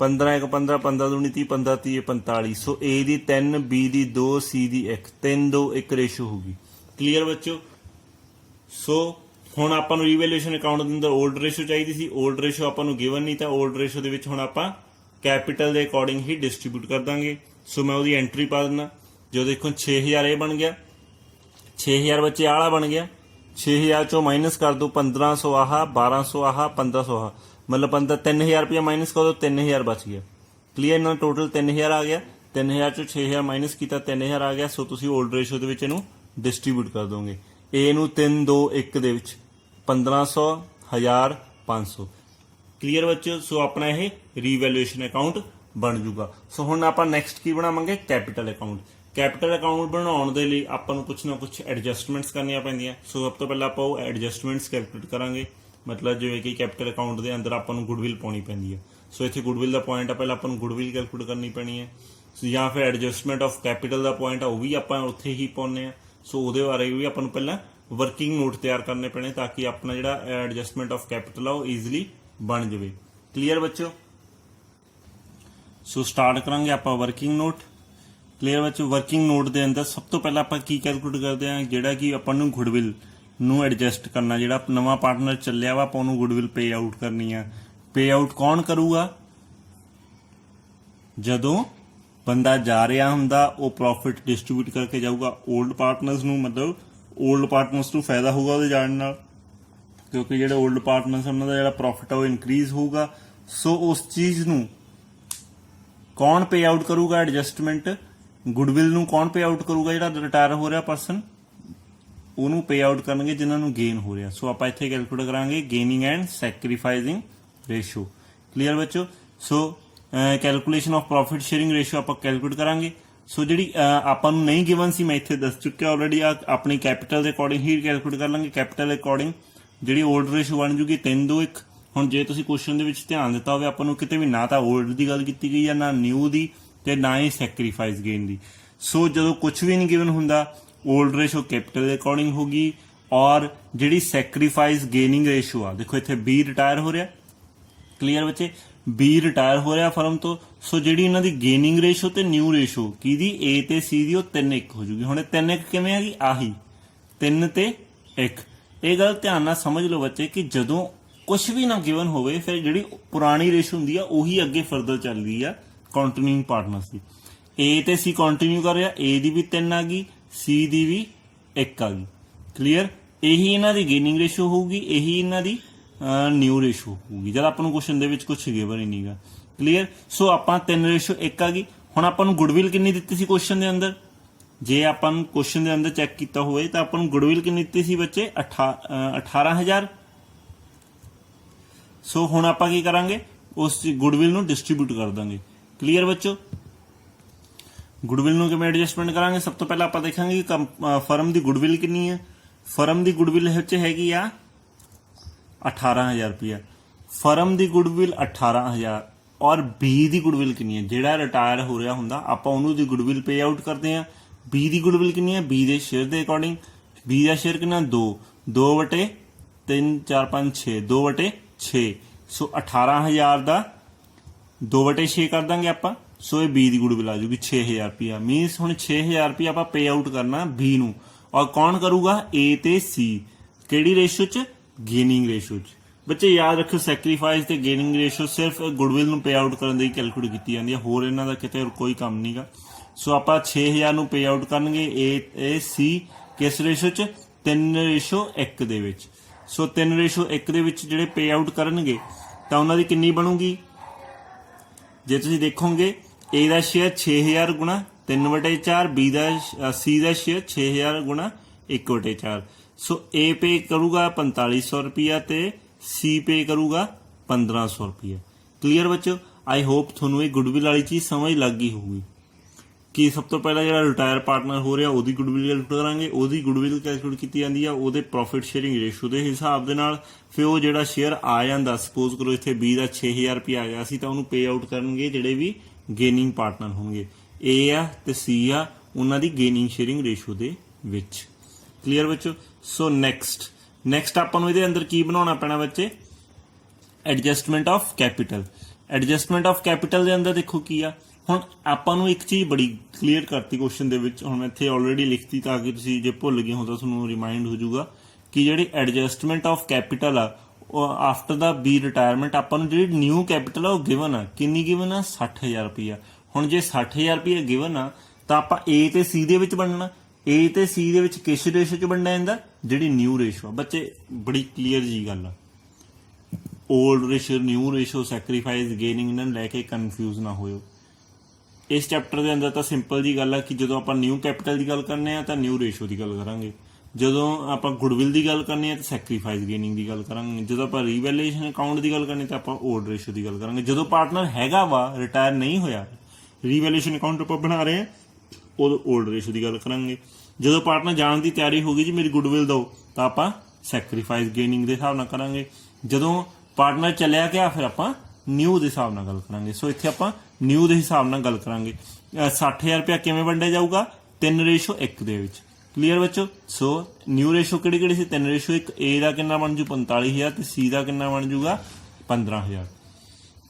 15 1 15 15 दूनी 30 15 30 45 so A the 3 B the 2 C the 1 3 2 1 ratio होगी क्लीयर बच्चों सो ਹੁਣ ਆਪਾਂ ਨੂੰ ਰੀਵੈਲੂਏਸ਼ਨ ਅਕਾਊਂਟ ਦੇ ਅੰਦਰ 올ਡ ਰੇਸ਼ੋ ਚਾਹੀਦੀ ਸੀ 올ਡ ਰੇਸ਼ੋ ਆਪਾਂ ਨੂੰ ਗਿਵਨ ਨਹੀਂ ਤਾਂ 올ਡ ਰੇਸ਼ੋ ਦੇ ਵਿੱਚ ਹੁਣ ਆਪਾਂ ਕੈਪੀਟਲ ਦੇ ਅਕੋਰਡਿੰਗ ਹੀ ਡਿਸਟ੍ਰੀਬਿਊਟ ਕਰ ਦਾਂਗੇ ਸੋ ਮੈਂ ਉਹਦੀ ਐਂਟਰੀ ਪਾ ਦਿੰਦਾ ਜੋ ਦੇਖੋ 6000 ਇਹ ਬਣ ਗਿਆ 6000 ਬੱਚੇ ਆਲਾ ਬਣ ਗਿਆ 6000 ਚੋਂ ਮਾਈਨਸ ਕਰ ਦੋ 1500 ਆਹ 1200 ਆਹ 1500 ਆਹ ਮਤਲਬ 3000 ਰੁਪਇਆ ਮਾਈਨਸ ਕਰ ਦੋ 3000 ਬਚ ਗਿਆ ਕਲੀਅਰ ਨਾ ਟੋਟਲ 3000 ਆ ਗਿਆ 3000 ਚੋਂ 6000 ਮਾਈਨਸ ਕੀਤਾ 3000 ਆ ਗਿਆ ਸੋ ਤੁਸੀਂ 올ਡ ਰੇਸ਼ੋ ਦੇ ਵਿੱਚ ਇਹਨੂੰ ਡਿਸਟ੍ਰੀਬਿਊਟ ਕਰ ਦੋਗੇ ए ਨੂੰ 3 2 1 ਦੇ ਵਿੱਚ 1500 1000 500 ਕਲੀਅਰ ਬੱਚਿਓ ਸੋ ਆਪਣਾ ਇਹ ਰੀਵੈਲੂਏਸ਼ਨ ਅਕਾਊਂਟ ਬਣ ਜੂਗਾ ਸੋ ਹੁਣ ਆਪਾਂ ਨੈਕਸਟ ਕੀ ਬਣਾਵਾਂਗੇ ਕੈਪੀਟਲ ਅਕਾਊਂਟ ਬਣਾਉਣ ਦੇ ਲਈ ਆਪਾਂ ਨੂੰ ਕੁਝ ਨਾ ਕੁਝ ਐਡਜਸਟਮੈਂਟਸ ਕਰਨੀਆਂ ਪੈਂਦੀਆਂ ਸੋ ਸਭ ਤੋਂ ਪਹਿਲਾਂ ਆਪਾਂ ਉਹ ਐਡਜਸਟਮੈਂਟਸ ਕੈਲਕੂਲੇਟ ਕਰਾਂਗੇ ਮਤਲਬ ਜਿਵੇਂ ਕਿ ਕੈਪੀਟਲ ਅਕਾਊਂਟ ਦੇ ਅੰਦਰ ਆਪਾਂ ਨੂੰ ਗੁੱਡਵਿਲ ਪਾਉਣੀ ਪੈਂਦੀ ਹੈ ਸੋ ਇੱਥੇ ਗੁੱਡਵਿਲ ਦਾ ਪੁਆਇੰਟ ਆ ਪਹਿਲਾਂ ਆਪਾਂ ਨੂੰ ਗੁੱਡਵਿਲ ਕੈਲਕੂਲੇਟ ਕਰਨੀ ਪੈਣੀ ਹੈ ਸੋ ਜਾਂ ਫਿਰ adjustment of capital the point ਆ ਉਹ ਵੀ ਆਪਾਂ ਉੱਥੇ ਹੀ ਪਾਉਂਦੇ ਆ ਸੋ ਉਹਦੇ ਬਾਰੇ ਵੀ ਆਪਾਂ ਨੂੰ ਪਹਿਲਾਂ ਵਰਕਿੰਗ ਨੋਟ ਤਿਆਰ ਕਰਨੇ ਪੈਣੇ ਤਾਂ ਕਿ ਆਪਣਾ ਜਿਹੜਾ ਐਡਜਸਟਮੈਂਟ ਆਫ ਕੈਪੀਟਲ ਆ ਉਹ ਈਜ਼ੀਲੀ ਬਣ ਜਾਵੇ ਕਲੀਅਰ ਬੱਚਿਓ ਸੋ ਸਟਾਰਟ ਕਰਾਂਗੇ ਆਪਾਂ ਵਰਕਿੰਗ ਨੋਟ ਕਲੀਅਰ ਬੱਚਿਓ ਵਰਕਿੰਗ ਨੋਟ ਦੇ ਅੰਦਰ ਸਭ ਤੋਂ ਪਹਿਲਾਂ ਆਪਾਂ ਕੀ ਕੈਲਕੂਲੇਟ ਕਰਦੇ ਹਾਂ ਜਿਹੜਾ ਕਿ ਆਪਾਂ ਨੂੰ ਗੁੱਡਵਿਲ ਨੂੰ ਐਡਜਸਟ ਕਰਨਾ ਜਿਹੜਾ ਨਵਾਂ ਪਾਰਟਨਰ ਚੱਲਿਆ ਵਾ ਆਪਾਂ ਉਹਨੂੰ ਗੁੱਡਵਿਲ ਪੇ ਆਊਟ ਕਰਨੀ ਆ ਪੇ ਆਊਟ ਕੌਣ ਕਰੂਗਾ ਜਦੋਂ ਬੰਦਾ ਜਾ ਰਿਹਾ ਹੁੰਦਾ ਉਹ ਪ੍ਰੋਫਿਟ ਡਿਸਟ੍ਰੀਬਿਊਟ ਕਰਕੇ ਜਾਊਗਾ 올ਡ ਪਾਰਟਨਰਸ ਨੂੰ ਮਤਲਬ 올ਡ ਪਾਰਟਨਰਸ ਨੂੰ ਫਾਇਦਾ ਹੋਊਗਾ ਉਹਦੇ ਜਾਣ ਨਾਲ ਕਿਉਂਕਿ ਜਿਹੜੇ 올ਡ ਪਾਰਟਨਰਸ ਉਹਨਾਂ ਦਾ ਜਿਹੜਾ ਪ੍ਰੋਫਿਟ ਆ ਉਹ ਇਨਕਰੀਜ਼ ਹੋਊਗਾ ਸੋ ਉਸ ਚੀਜ਼ ਨੂੰ ਕੌਣ ਪੇ ਆਊਟ ਕਰੂਗਾ ਐਡਜਸਟਮੈਂਟ ਗੁੱਡਵਿਲ ਨੂੰ ਕੌਣ ਪੇ ਆਊਟ ਕਰੂਗਾ ਜਿਹੜਾ ਰਿਟਾਇਰ ਹੋ ਰਿਹਾ ਪਰਸਨ ਉਹਨੂੰ ਪੇ ਆਊਟ ਕਰਨਗੇ ਜਿਨ੍ਹਾਂ ਨੂੰ ਗੇਨ ਹੋ ਰਿਹਾ ਸੋ ਆਪਾਂ ਇੱਥੇ ਕੈਲਕੂਲੇਟ ਕਰਾਂਗੇ gaining and sacrificing ratio clear ਬੱਚੋ so calculation of profit sharing ratio आप कैलकुलेट करांगे सो जी आपन नहीं गिवन सी मैं इत्थे दस चुक्या ऑलरेडी अपनी कैपिटल के अकॉर्डिंग ही कैलकुलेट कर लांगे कैपिटल अकॉर्डिंग जी ओल्ड रेशियो बन जूगी 3 2 1 हुण जे तुसीं क्वेश्चन दे विच ध्यान दिता होवे आपां नूं किते भी ना तां ओल्ड दी गल कीती गई है ना न्यू दी ते ना ही सैक्रीफाइस गेन दी सो जदों कुछ भी नहीं गिवन हुंदा ओल्ड रेशियो कैपिटल के अकॉर्डिंग होगी और जी सैक्रीफाइस गेनिंग रेशियो आ देखो इत्थे बी रिटायर हो रहा क्लीयर बच्चे बी रिटायर हो रहा फर्म तो सो जी इन्हों की गेनिंग रेशो तो न्यू रेशो की ए ते सी दी 3 1 हो जूगी हुणे 3 1 किवें है आही 3 ते 1 ये गल ध्यान नाल समझ लो बच्चे कि जदों कुछ भी ना गिवन होवे फिर जी पुरानी रेशो हुंदी आ उही अगे फर्दर चलदी आ कंटिन्यूइंग पार्टनर्स की ए ते सी कंटिन्यू कर रहा ए दी भी 3 आ गई सी दी भी 1 आ गई क्लीयर यही इन्हां दी गेनिंग रेशो होगी यही इन्हां दी न्यू रेशो होगी जब आपको क्वेश्चन दे विच कुछ गिवन ही नहीं गा क्लीयर सो आप 3 रेशो 1 आ गई हुण आपां नूं गुडविल कितनी दित्ती सी क्वेश्चन दे अंदर जे आपां नूं क्वेश्चन दे अंदर चैक कीता होवे तां आपां नूं गुडविल कितनी दित्ती सी बच्चे 18000 ਸੋ ਹੁਣ ਆਪਾਂ ਕੀ ਕਰਾਂਗੇ, ਉਸ ਗੁੱਡਵਿਲ ਨੂੰ ਡਿਸਟ੍ਰੀਬਿਊਟ ਕਰ ਦਾਂਗੇ। ਕਲੀਅਰ ਬੱਚੋ। ਗੁੱਡਵਿਲ ਨੂੰ ਕਿਵੇਂ ਐਡਜਸਟਮੈਂਟ ਕਰਾਂਗੇ, ਸਭ ਤੋਂ ਪਹਿਲਾਂ ਆਪਾਂ ਦੇਖਾਂਗੇ ਫਰਮ ਦੀ ਗੁੱਡਵਿਲ ਕਿੰਨੀ ਹੈ। ਫਰਮ ਦੀ ਗੁੱਡਵਿਲ ਵਿੱਚ ਹੈਗੀ ਆ 18000 ਰੁਪਇਆ। ਫਰਮ ਦੀ ਗੁੱਡਵਿਲ 18000 ਔਰ ਬੀ ਦੀ ਗੁੱਡਵਿਲ ਕਿੰਨੀ ਹੈ, ਜਿਹੜਾ ਰਿਟਾਇਰ ਹੋ ਰਿਹਾ ਹੁੰਦਾ ਆਪਾਂ ਉਹਨੂੰ ਦੀ ਗੁੱਡਵਿਲ ਪੇ ਆਊਟ ਕਰਦੇ ਆ। ਬੀ ਦੀ ਗੁੱਡਵਿਲ ਕਿੰਨੀ ਹੈ, ਬੀ ਦੇ ਸ਼ੇਅਰ ਦੇ ਅਕੋਰਡਿੰਗ। ਬੀ ਦਾ ਸ਼ੇਅਰ ਕਿੰਨਾ 2 2/3 4 5 6 2/6। ਸੋ 18000 ਦਾ 2/6 ਕਰ ਦਾਂਗੇ ਆਪਾਂ। ਸੋ ਇਹ ਬੀ ਦੀ ਗੁੱਡਵਿਲ ਆ ਜੂਗੀ 6000 ਰੁਪਇਆ। ਮੀਨਸ ਹੁਣ 6000 ਰੁਪਇਆ ਆਪਾਂ ਪੇ ਆਊਟ ਕਰਨਾ ਬੀ ਨੂੰ, ਔਰ ਕੌਣ ਕਰੂਗਾ, ਏ ਤੇ ਸੀ। ਕਿਹੜੀ ਰੇਸ਼ੋ ਚ, ਗੇਨਿੰਗ ਰੇਸ਼ੋ ਚ। ਬੱਚੇ ਯਾਦ ਰੱਖਿਓ ਸੈਕਰੀਫਾਈਸ ਤੇ ਗੇਨਿੰਗ ਰੇਸ਼ੋ ਸਿਰਫ ਗੁੱਡਵਿਲ ਨੂੰ ਪੇ ਆਊਟ ਕਰਨ ਲਈ ਕੈਲਕੂਲੇਟ ਕੀਤੀ ਜਾਂਦੀ ਹੈ, ਹੋਰ ਇਹਨਾਂ ਦਾ ਕਿਤੇ ਕੋਈ ਕੰਮ ਨਹੀਂਗਾ। ਸੋ ਆਪਾਂ 6000 ਨੂੰ ਪੇ ਆਊਟ ਕਰਨਗੇ ਏ ਸੀ ਕਿਸ ਰੇਸ਼ੋ ਚ, 3:1 ਦੇ ਵਿੱਚ। ਸੋ 3:1 ਦੇ ਵਿੱਚ ਜਿਹੜੇ ਪੇ ਆਊਟ ਕਰਨਗੇ ਤਾਂ ਉਹਨਾਂ ਦੀ ਕਿੰਨੀ ਬਣੂਗੀ, ਜੇ ਤੁਸੀਂ ਦੇਖੋਗੇ ਏ ਦਾ ਸ਼ੇਅਰ 6000 ਗੁਣਾ 3/4, ਬੀ ਦਾ ਸੀ ਦਾ ਸ਼ੇਅਰ 6000 ਗੁਣਾ 1/4। ਸੋ ਏ ਪੇ ਕਰੂਗਾ 4500 ਰੁਪਇਆ ਤੇ ਸੀ ਪੇ ਕਰੂਗਾ 1500 ਰੁਪਇਆ। ਕਲੀਅਰ ਬੱਚੋ। ਆਈ ਹੋਪ ਤੁਹਾਨੂੰ ਇਹ ਗੁੱਡਵਿਲ ਵਾਲੀ ਚੀਜ਼ ਸਮਝ ਲੱਗ ਗਈ ਹੋਊਗੀ ਕਿ ਸਭ ਤੋਂ ਪਹਿਲਾਂ ਜਿਹੜਾ ਰਿਟਾਇਰ ਪਾਰਟਨਰ ਹੋ ਰਿਹਾ ਉਹਦੀ ਗੁੱਡਵਿਲ ਕੈਲਕੂਲੇਟ ਕਰਾਂਗੇ। ਉਹਦੀ ਗੁੱਡਵਿਲ ਕੈਲਕੂਲੇਟ ਕੀਤੀ ਜਾਂਦੀ ਆ ਉਹਦੇ ਪ੍ਰੋਫਿਟ ਸ਼ੇਅਰਿੰਗ ਰੇਸ਼ੋ ਦੇ ਹਿਸਾਬ ਦੇ ਨਾਲ। ਫਿਰ ਉਹ ਜਿਹੜਾ ਸ਼ੇਅਰ ਆ ਜਾਂਦਾ, ਸਪੋਜ਼ ਕਰੋ ਇੱਥੇ ਬੀ ਦਾ 6000 ਰੁਪਇਆ ਆ ਗਿਆ ਸੀ, ਤਾਂ ਉਹਨੂੰ ਪੇ ਆਊਟ ਕਰਨਗੇ ਜਿਹੜੇ ਵੀ ਗੇਨਿੰਗ ਪਾਰਟਨਰ ਹੋਣਗੇ, ਏ ਆ ਤੇ ਸੀ ਆ, ਉਹਨਾਂ ਦੀ ਗੇਨਿੰਗ ਸ਼ੇਅਰਿੰਗ ਰੇਸ਼ੋ ਦੇ ਵਿੱਚ। ਕਲੀਅਰ ਬੱਚੋ। ਸੋ ਨੈਕਸਟ ਆਪਾਂ ਨੂੰ ਇਹਦੇ ਅੰਦਰ ਕੀ ਬਣਾਉਣਾ ਪੈਣਾ ਬੱਚੇ, adjustment of capital. Adjustment of capital ਦੇ ਅੰਦਰ ਦੇਖੋ ਕੀ ਆ। ਹੁਣ ਆਪਾਂ ਨੂੰ ਇੱਕ ਚੀਜ਼ ਬੜੀ ਕਲੀਅਰ ਕਰਤੀ ਕੁਐਸਚਨ ਦੇ ਵਿੱਚ, ਹੁਣ ਮੈਂ ਇੱਥੇ ਆਲਰੇਡੀ ਲਿਖਤੀ ਤਾਂ ਕਿ ਤੁਸੀਂ ਜੇ ਭੁੱਲ ਗਏ ਹੋ ਤਾਂ ਤੁਹਾਨੂੰ ਰਿਮਾਈਂਡ ਹੋ ਜਾਊਗਾ ਕਿ ਜਿਹੜੀ ਐਡਜਸਟਮੈਂਟ ਆਫ ਕੈਪੀਟਲ ਆ ਉਹ ਆਫਟਰ ਦਾ ਬੀ ਰਿਟਾਇਰਮੈਂਟ ਆਪਾਂ ਨੂੰ ਜਿਹੜੀ ਨਿਊ ਕੈਪੀਟਲ ਆ ਉਹ ਗਿਵਨ ਆ। ਕਿੰਨੀ ਗਿਵਨ ਆ, 60000 ਰੁਪਇਆ। ਹੁਣ ਜੇ 60000 ਰੁਪਇਆ ਗਿਵਨ ਆ ਤਾਂ ਆਪਾਂ ਏ ਤੇ ਸੀ ਦੇ ਵਿੱਚ ਵੰਡਣਾ। ਏ ਤੇ ਸੀ ਦੇ ਵਿੱਚ ਕਿਸ ਰੇਸ਼ੋ ਚ ਵੰਡਿਆ ਜਾਂਦਾ, ਜਿਹੜੀ ਨਿਊ ਰੇਸ਼ੋ ਆ। ਬੱਚੇ ਬੜੀ ਕਲੀਅਰ ਜੀ ਗੱਲ ਆ, old ratio, new ratio, sacrifice, gaining, ਇਹਨਾਂ ਨੂੰ ਲੈ ਕੇ ਕਨਫਿਊਜ਼ ਨਾ ਹੋਇਓ। ਇਸ ਚੈਪਟਰ ਦੇ ਅੰਦਰ ਤਾਂ ਸਿੰਪਲ ਜੀ ਗੱਲ ਆ ਕਿ ਜਦੋਂ ਆਪਾਂ ਨਿਊ ਕੈਪੀਟਲ ਦੀ ਗੱਲ ਕਰਨੇ ਆ ਤਾਂ ਨਿਊ ਰੇਸ਼ੋ ਦੀ ਗੱਲ ਕਰਾਂਗੇ, ਜਦੋਂ ਆਪਾਂ ਗੁੱਡਵਿਲ ਦੀ ਗੱਲ ਕਰਨੀ ਆ ਤਾਂ ਸੈਕਰੀਫਾਈਸ ਗੇਨਿੰਗ ਦੀ ਗੱਲ ਕਰਾਂਗੇ, ਜਦੋਂ ਆਪਾਂ ਰੀਵੈਲੂਏਸ਼ਨ ਅਕਾਊਂਟ ਦੀ ਗੱਲ ਕਰਨੀ ਤਾਂ ਆਪਾਂ 올ਡ ਰੇਸ਼ੋ ਦੀ ਗੱਲ ਕਰਾਂਗੇ। ਜਦੋਂ ਪਾਰਟਨਰ ਹੈਗਾ ਵਾ, ਰਿਟਾਇਰ ਨਹੀਂ ਹੋਇਆ, ਰੀਵੈਲੂਏਸ਼ਨ ਅਕਾਊਂਟ ਆਪਾਂ ਬਣਾ ਰਹੇ ਆ, ਉਦੋਂ 올ਡ ਰੇਸ਼ੋ ਦੀ ਗੱਲ ਕਰਾਂਗੇ। ਜਦੋਂ ਪਾਰਟਨਰ ਜਾਣ ਦੀ ਤਿਆਰੀ ਹੋ ਗਈ ਜੀ ਮੇਰੀ ਗੁੱਡਵਿਲ ਦਿਓ, ਤਾਂ ਆਪਾਂ ਸੈਕਰੀਫਾਈਸ ਗੇਨਿੰਗ ਦੇ ਹਿਸਾਬ ਨਾਲ ਕਰਾਂਗੇ। ਜਦੋਂ ਪਾਰਟਨਰ ਚਲਿਆ ਗਿਆ ਫਿਰ ਆਪਾਂ ਨਿਊ ਦੇ ਹਿਸਾਬ ਨਾਲ ਗੱਲ ਕਰਾਂਗੇ। ਸੋ ਇੱਥੇ ਆਪਾਂ ਨਿਊ ਦੇ ਹਿਸਾਬ ਨਾਲ ਗੱਲ ਕਰਾਂਗੇ। 60000 ਰੁਪਇਆ ਕਿਵੇਂ ਵੰਡਿਆ ਜਾਊਗਾ, 3:1 ਦੇ ਵਿੱਚ। ਕਲੀਅਰ ਬੱਚੋ। ਸੋ ਨਿਊ ਰੇਸ਼ੋ ਕਿਹੜੀ ਸੀ, 3:1। ਏ ਦਾ ਕਿੰਨਾ ਬਣ ਜੂ 45000 ਤੇ ਸੀ ਦਾ ਕਿੰਨਾ ਬਣ ਜੂਗਾ 15000।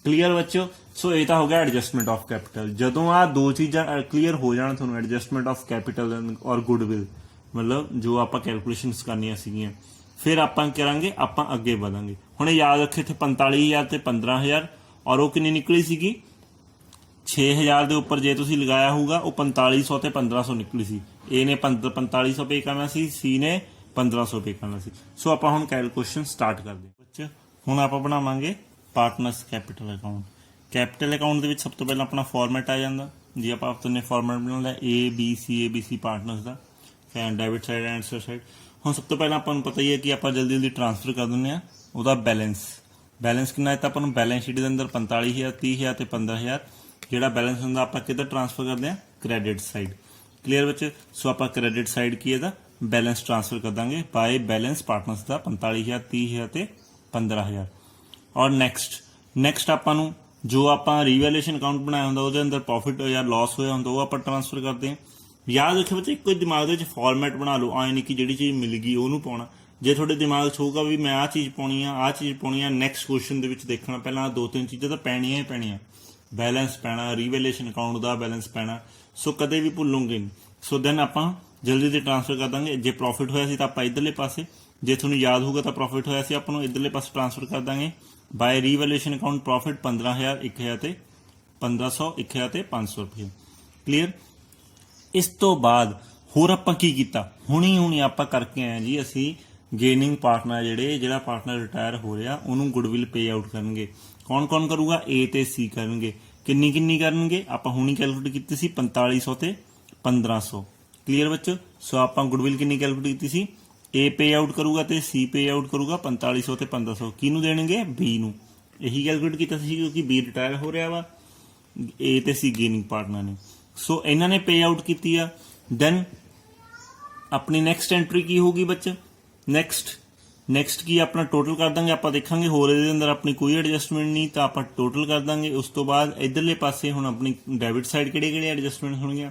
ਕਲੀਅਰ ਬੱਚੋ। ਸੋ ਇਹ ਤਾਂ ਹੋ ਗਿਆ ਐਡਜਸਟਮੈਂਟ ਆਫ ਕੈਪੀਟਲ। ਜਦੋਂ ਆ ਦੋ ਚੀਜ਼ਾਂ ਕਲੀਅਰ ਹੋ ਜਾਣ ਤੁਹਾਨੂੰ, ਐਡਜਸਟਮੈਂਟ ਆਫ ਕੈਪੀਟਲ ਔਰ ਗੁੱਡਵਿਲ, ਮਤਲਬ ਜੋ ਆਪਾਂ ਕੈਲਕੂਲੇਸ਼ਨਸ ਕਰਨੀਆਂ ਸੀਗੀਆਂ, ਫਿਰ ਆਪਾਂ ਕਰਾਂਗੇ, ਆਪਾਂ ਅੱਗੇ ਵਧਾਂਗੇ। ਹੁਣ ਯਾਦ ਰੱਖੇ ਇੱਥੇ 45000 ਤੇ 15000 ਔਰ ਉਹ ਕਿੰਨੀ ਨਿਕਲੀ ਸੀਗੀ 6000 ਦੇ ਉੱਪਰ ਜੇ ਤੁਸੀਂ ਲਗਾਇਆ ਹੋਊਗਾ ਉਹ 4500 ਤੇ 1500 ਨਿਕਲੀ ਸੀ। ਏ ਨੇ 4500 ਪੇ ਕਰਨਾ ਸੀ, ਸੀ ਨੇ 1500 ਪੇ ਕਰਨਾ ਸੀ। ਸੋ ਆਪਾਂ ਹੁਣ ਕੈਲਕੂਲੇਸ਼ਨ ਸਟਾਰਟ ਕਰਦੇ ਹਾਂ। ਹੁਣ ਆਪਾਂ ਬਣਾਵਾਂਗੇ partners capital account. Capital account ਦੇ ਵਿੱਚ ਸਭ ਤੋਂ ਪਹਿਲਾਂ ਆਪਣਾ ਫਾਰਮੈਟ ਆ ਜਾਂਦਾ। ਜੇ ਆਪਾਂ ਆਪਣੇ ਫਾਰਮੈਟ ਬਣਾਉਂਦਾ ABC partners the, debit side and side. ਹੁਣ ਸਭ ਤੋਂ ਪਹਿਲਾਂ ਆਪਾਂ ਨੂੰ ਪਤਾ ਹੀ ਹੈ ਕਿ ਆਪਾਂ ਜਲਦੀ ਟ੍ਰਾਂਸਫਰ ਕਰ ਦਿੰਦੇ ਆ ਉਹਦਾ ਬੈਲੈਂਸ ਕਿੰਨਾ ਹੈ, ਤਾਂ ਆਪਾਂ ਨੂੰ ਬੈਲੈਂਸ ਸ਼ੀਟ ਦੇ ਅੰਦਰ 45000 30000 ਤੇ 15000 ਜਿਹੜਾ ਬੈਲੈਂਸ ਹੁੰਦਾ ਆਪਾਂ ਕਿੱਧਰ ਟ੍ਰਾਂਸਫਰ ਕਰਦੇ ਆ, ਕ੍ਰੈਡਿਟ ਸਾਈਡ। ਕਲੀਅਰ ਬੱਚੇ। ਸੋ ਆਪਾਂ ਕ੍ਰੈਡਿਟ ਸਾਈਡ ਕੀ ਇਹਦਾ ਬੈਲੈਂਸ ਟ੍ਰਾਂਸਫਰ ਕਰ ਦਾਂਗੇ ਬਾਏ ਬੈਲੈਂਸ ਪਾਰਟਨਰਸ ਦਾ 45000 30000 ਤੇ 15000। ਔਰ ਨੈਕਸਟ ਆਪਾਂ ਨੂੰ ਜੋ ਆਪਾਂ ਰੀਵੈਲੂਏਸ਼ਨ ਅਕਾਊਂਟ ਬਣਾਇਆ ਹੁੰਦਾ ਉਹਦੇ ਅੰਦਰ ਪ੍ਰੋਫਿਟ ਜਾਂ ਲਾਸ ਹੋਇਆ ਹੁੰਦਾ ਉਹ ਆਪਾਂ ਟ੍ਰਾਂਸਫਰ ਕਰਦੇ ਹਾਂ। ਯਾਦ ਰੱਖਿਓ ਬੱਚੇ, ਇੱਕੋ ਦਿਮਾਗ ਦੇ ਵਿੱਚ ਫਾਰਮੈਟ ਬਣਾ ਲਓ, ਆਏ ਨਹੀਂ ਕਿ ਜਿਹੜੀ ਚੀਜ਼ ਮਿਲ ਗਈ ਉਹਨੂੰ ਪਾਉਣਾ। ਜੇ ਤੁਹਾਡੇ ਦਿਮਾਗ 'ਚ ਹੋਊਗਾ ਵੀ ਮੈਂ ਆਹ ਚੀਜ਼ ਪਾਉਣੀ ਆ, ਨੈਕਸਟ ਕੁਐਸਚਨ ਦੇ ਵਿੱਚ ਦੇਖਣਾ ਪਹਿਲਾਂ 2-3 ਚੀਜ਼ਾਂ ਤਾਂ ਪੈਣੀਆਂ ਹੀ ਪੈਣੀਆਂ। ਬੈਲੈਂਸ ਪੈਣਾ, ਰੀਵੈਲੂਏਸ਼ਨ ਅਕਾਊਂਟ ਦਾ ਬੈਲੈਂਸ ਪੈਣਾ, ਸੋ ਕਦੇ ਵੀ ਭੁੱਲੋਗੇ ਨਹੀਂ। ਸੋ ਦੈਨ ਆਪਾਂ ਜਲਦੀ ਤੇ ਟ੍ਰਾਂਸਫਰ ਕਰ ਦਾਂਗੇ। ਜੇ ਪ੍ਰੋਫਿਟ ਹੋਇਆ ਸੀ ਤਾਂ ਆਪਾਂ ਇੱਧਰਲੇ ਪਾਸੇ, ਜੇ ਤੁਹਾਨੂੰ ਯਾਦ ਹੋਊਗਾ ਤਾਂ ਪ੍ਰੋਫਿਟ ਹੋਇਆ ਸੀ ਆਪਾਂ ਨੂੰ ਇੱਧਰਲੇ ਪਾਸੇ ਟ੍ਰਾਂਸਫਰ ਕਰ ਦਾਂਗੇ ਬਾਏ ਰੀਵੈਲੂਏਸ਼ਨ ਅਕਾਊਂਟ। ਪ੍ਰੋਫਿਟ 15000 1000 ਤੇ 1500 1000 ਤੇ 500 ਰੁਪਏ। ਕਲੀਅਰ। ਇਸ ਤੋਂ ਬਾਅਦ ਹੋਰ ਆਪਾਂ ਕੀ ਕੀਤਾ, ਹੁਣੀ ਆਪਾਂ ਕਰਕੇ ਆਏ ਜੀ, ਅਸੀਂ ਗੇਨਿੰਗ ਪਾਰਟਨਰ ਜਿਹੜਾ ਪਾਰਟਨਰ ਰਿਟਾਇਰ ਹੋ ਰਿਹਾ ਉਹਨੂੰ ਗੁੱਡਵਿਲ ਪੇ ਆਊਟ ਕਰਨਗੇ। ਕੌਣ ਕਰੂਗਾ, ਏ ਤੇ ਸੀ ਕਰਨਗੇ। ਕਿੰਨੀ ਕਰਨਗੇ, ਆਪਾਂ ਹੁਣੀ ਕੈਲਕੂਲੇਟ ਕੀਤੀ ਸੀ 4500 ਤੇ 1500। ਕਲੀਅਰ ਬੱਚੋ। ਸੋ ਆਪਾਂ ਗੁੱਡਵਿਲ ਕਿੰਨੀ ਕੈਲਕੂਲੇਟ ਕੀਤੀ ਸੀ, ਏ ਪੇ ਆਊਟ ਕਰੂਗਾ ਤੇ ਸੀ ਪੇ ਆਊਟ ਕਰੂਗਾ 4500 ਤੇ 1500। ਕਿਹਨੂੰ ਦੇਣਗੇ, ਬੀ ਨੂੰ। ਇਹੀ ਕੈਲਕੂਲੇਟ ਕੀਤਾ ਸੀ ਕਿਉਂਕਿ ਬੀ ਰਿਟਾਇਰ ਹੋ ਰਿਹਾ ਵਾ, ਏ ਤੇ ਸੀ ਗੇਨਿੰਗ ਪਾਰਟਨਰ ਨੇ। ਸੋ ਇਹਨਾਂ ਨੇ ਪੇ ਆਊਟ ਕੀਤੀ ਆ। ਦੈਨ ਆਪਣੀ ਨੈਕਸਟ ਐਂਟਰੀ ਕੀ ਹੋਊਗੀ ਬੱਚੇ, ਨੈਕਸਟ ਕੀ ਆਪਣਾ ਟੋਟਲ ਕਰ ਦਾਂਗੇ। ਆਪਾਂ ਦੇਖਾਂਗੇ ਹੋਰ ਇਹਦੇ ਅੰਦਰ ਆਪਣੀ ਕੋਈ ਐਡਜਸਟਮੈਂਟ ਨਹੀਂ, ਤਾਂ ਆਪਾਂ ਟੋਟਲ ਕਰ ਦਾਂਗੇ। ਉਸ ਤੋਂ ਬਾਅਦ ਇਧਰਲੇ ਪਾਸੇ ਹੁਣ ਆਪਣੀ ਡੈਬਿਟ ਸਾਈਡ ਕਿਹੜੇ ਐਡਜਸਟਮੈਂਟ ਹੋਣਗੀਆਂ।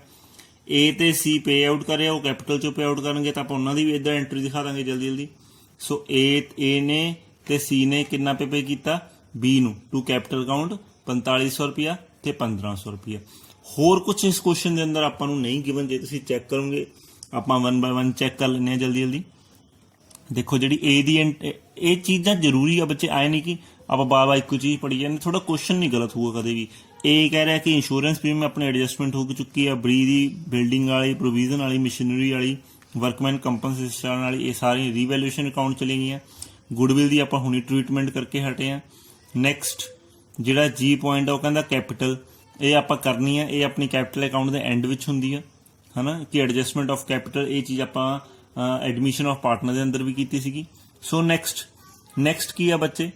ਏ ਤੇ ਸੀ ਪੇ ਆਊਟ ਕਰਿਆ, ਉਹ ਕੈਪੀਟਲ ਚੋਂ ਪੇ ਆਊਟ ਕਰਨਗੇ, ਤਾਂ ਆਪਾਂ ਉਹਨਾਂ ਦੀ ਵੀ ਇੱਧਰ ਐਂਟਰੀ ਦਿਖਾ ਦਾਂਗੇ ਜਲਦੀ। ਸੋ ਏ ਨੇ ਤੇ ਸੀ ਨੇ ਕਿੰਨਾ ਪੇ ਕੀਤਾ, ਬੀ ਨੂੰ ਟੂ ਕੈਪੀਟਲ ਅਕਾਊਂਟ 4500 ਰੁਪਇਆ ਤੇ 1500 ਰੁਪਇਆ। ਹੋਰ ਕੁਝ ਇਸ ਕੁਐਸਚਨ ਦੇ ਅੰਦਰ ਆਪਾਂ ਨੂੰ ਨਹੀਂ ਗਿਵਨ, ਜੇ ਤੁਸੀਂ ਚੈੱਕ ਕਰੋਗੇ ਆਪਾਂ 1 ਬਾय 1 ਚੈੱਕ ਕਰ ਲੈਂਦੇ ਹਾਂ ਜਲਦੀ। ਦੇਖੋ ਜਿਹੜੀ ਏ ਦੀ ਇਹ ਚੀਜ਼ਾਂ ਜ਼ਰੂਰੀ ਆ ਬੱਚੇ, ਆਏ ਨਹੀਂ ਕਿ ਆਪਾਂ ਬਾਰ-ਬਾਰ ਇੱਕੋ ਚੀਜ਼ ਪੜ੍ਹੀ ਜਾਂਦੇ, ਥੋੜਾ ਕੁਐਸਚਨ ਨਹੀਂ ਗਲਤ ਹੋਊਗਾ ਕਦੇ ਵੀ। ਇਹ ਕਹਿ ਰਿਹਾ ਕਿ ਇੰਸ਼ੋਰੈਂਸ ਪ੍ਰੀਮੀਅਮ ਆਪਣੇ ਐਡਜਸਟਮੈਂਟ ਹੋ ਚੁੱਕੀ ਆ, ਬਰੀ ਦੀ ਬਿਲਡਿੰਗ ਵਾਲੀ, ਪ੍ਰੋਵੀਜ਼ਨ ਵਾਲੀ, ਮਸ਼ੀਨਰੀ ਵਾਲੀ, ਵਰਕਮੈਨ ਕੰਪਨਸੇਸ਼ਨ ਵਾਲੀ, ਇਹ ਸਾਰੀ ਰੀਵੈਲੂਏਸ਼ਨ ਅਕਾਊਂਟ ਚਲੀ ਗਈਆਂ। ਗੁੱਡਵਿਲ ਦੀ ਆਪਾਂ ਹੁਣੀ ਟ੍ਰੀਟਮੈਂਟ ਕਰਕੇ ਹਟੇ ਆ। ਨੈਕਸਟ ਜਿਹੜਾ ਜੀ ਪੁਆਇੰਟ ਆ ਉਹ ਕਹਿੰਦਾ ਕੈਪੀਟਲ, ਇਹ ਆਪਾਂ ਕਰਨੀ ਆ, ਇਹ ਆਪਣੀ ਕੈਪੀਟਲ ਅਕਾਊਂਟ ਦੇ ਐਂਡ ਵਿੱਚ ਹੁੰਦੀ ਆ, ਹੈ ਨਾ, ਕਿ ਐਡਜਸਟਮੈਂਟ ਆਫ ਕੈਪੀਟਲ। ਇਹ ਚੀਜ਼ ਆਪਾਂ ਐਡਮਿਸ਼ਨ ਆਫ ਪਾਰਟਨਰ ਦੇ ਅੰਦਰ ਵੀ ਕੀਤੀ ਸੀਗੀ। ਸੋ ਨੈਕਸਟ ਕੀ ਆ ਬੱਚੇ,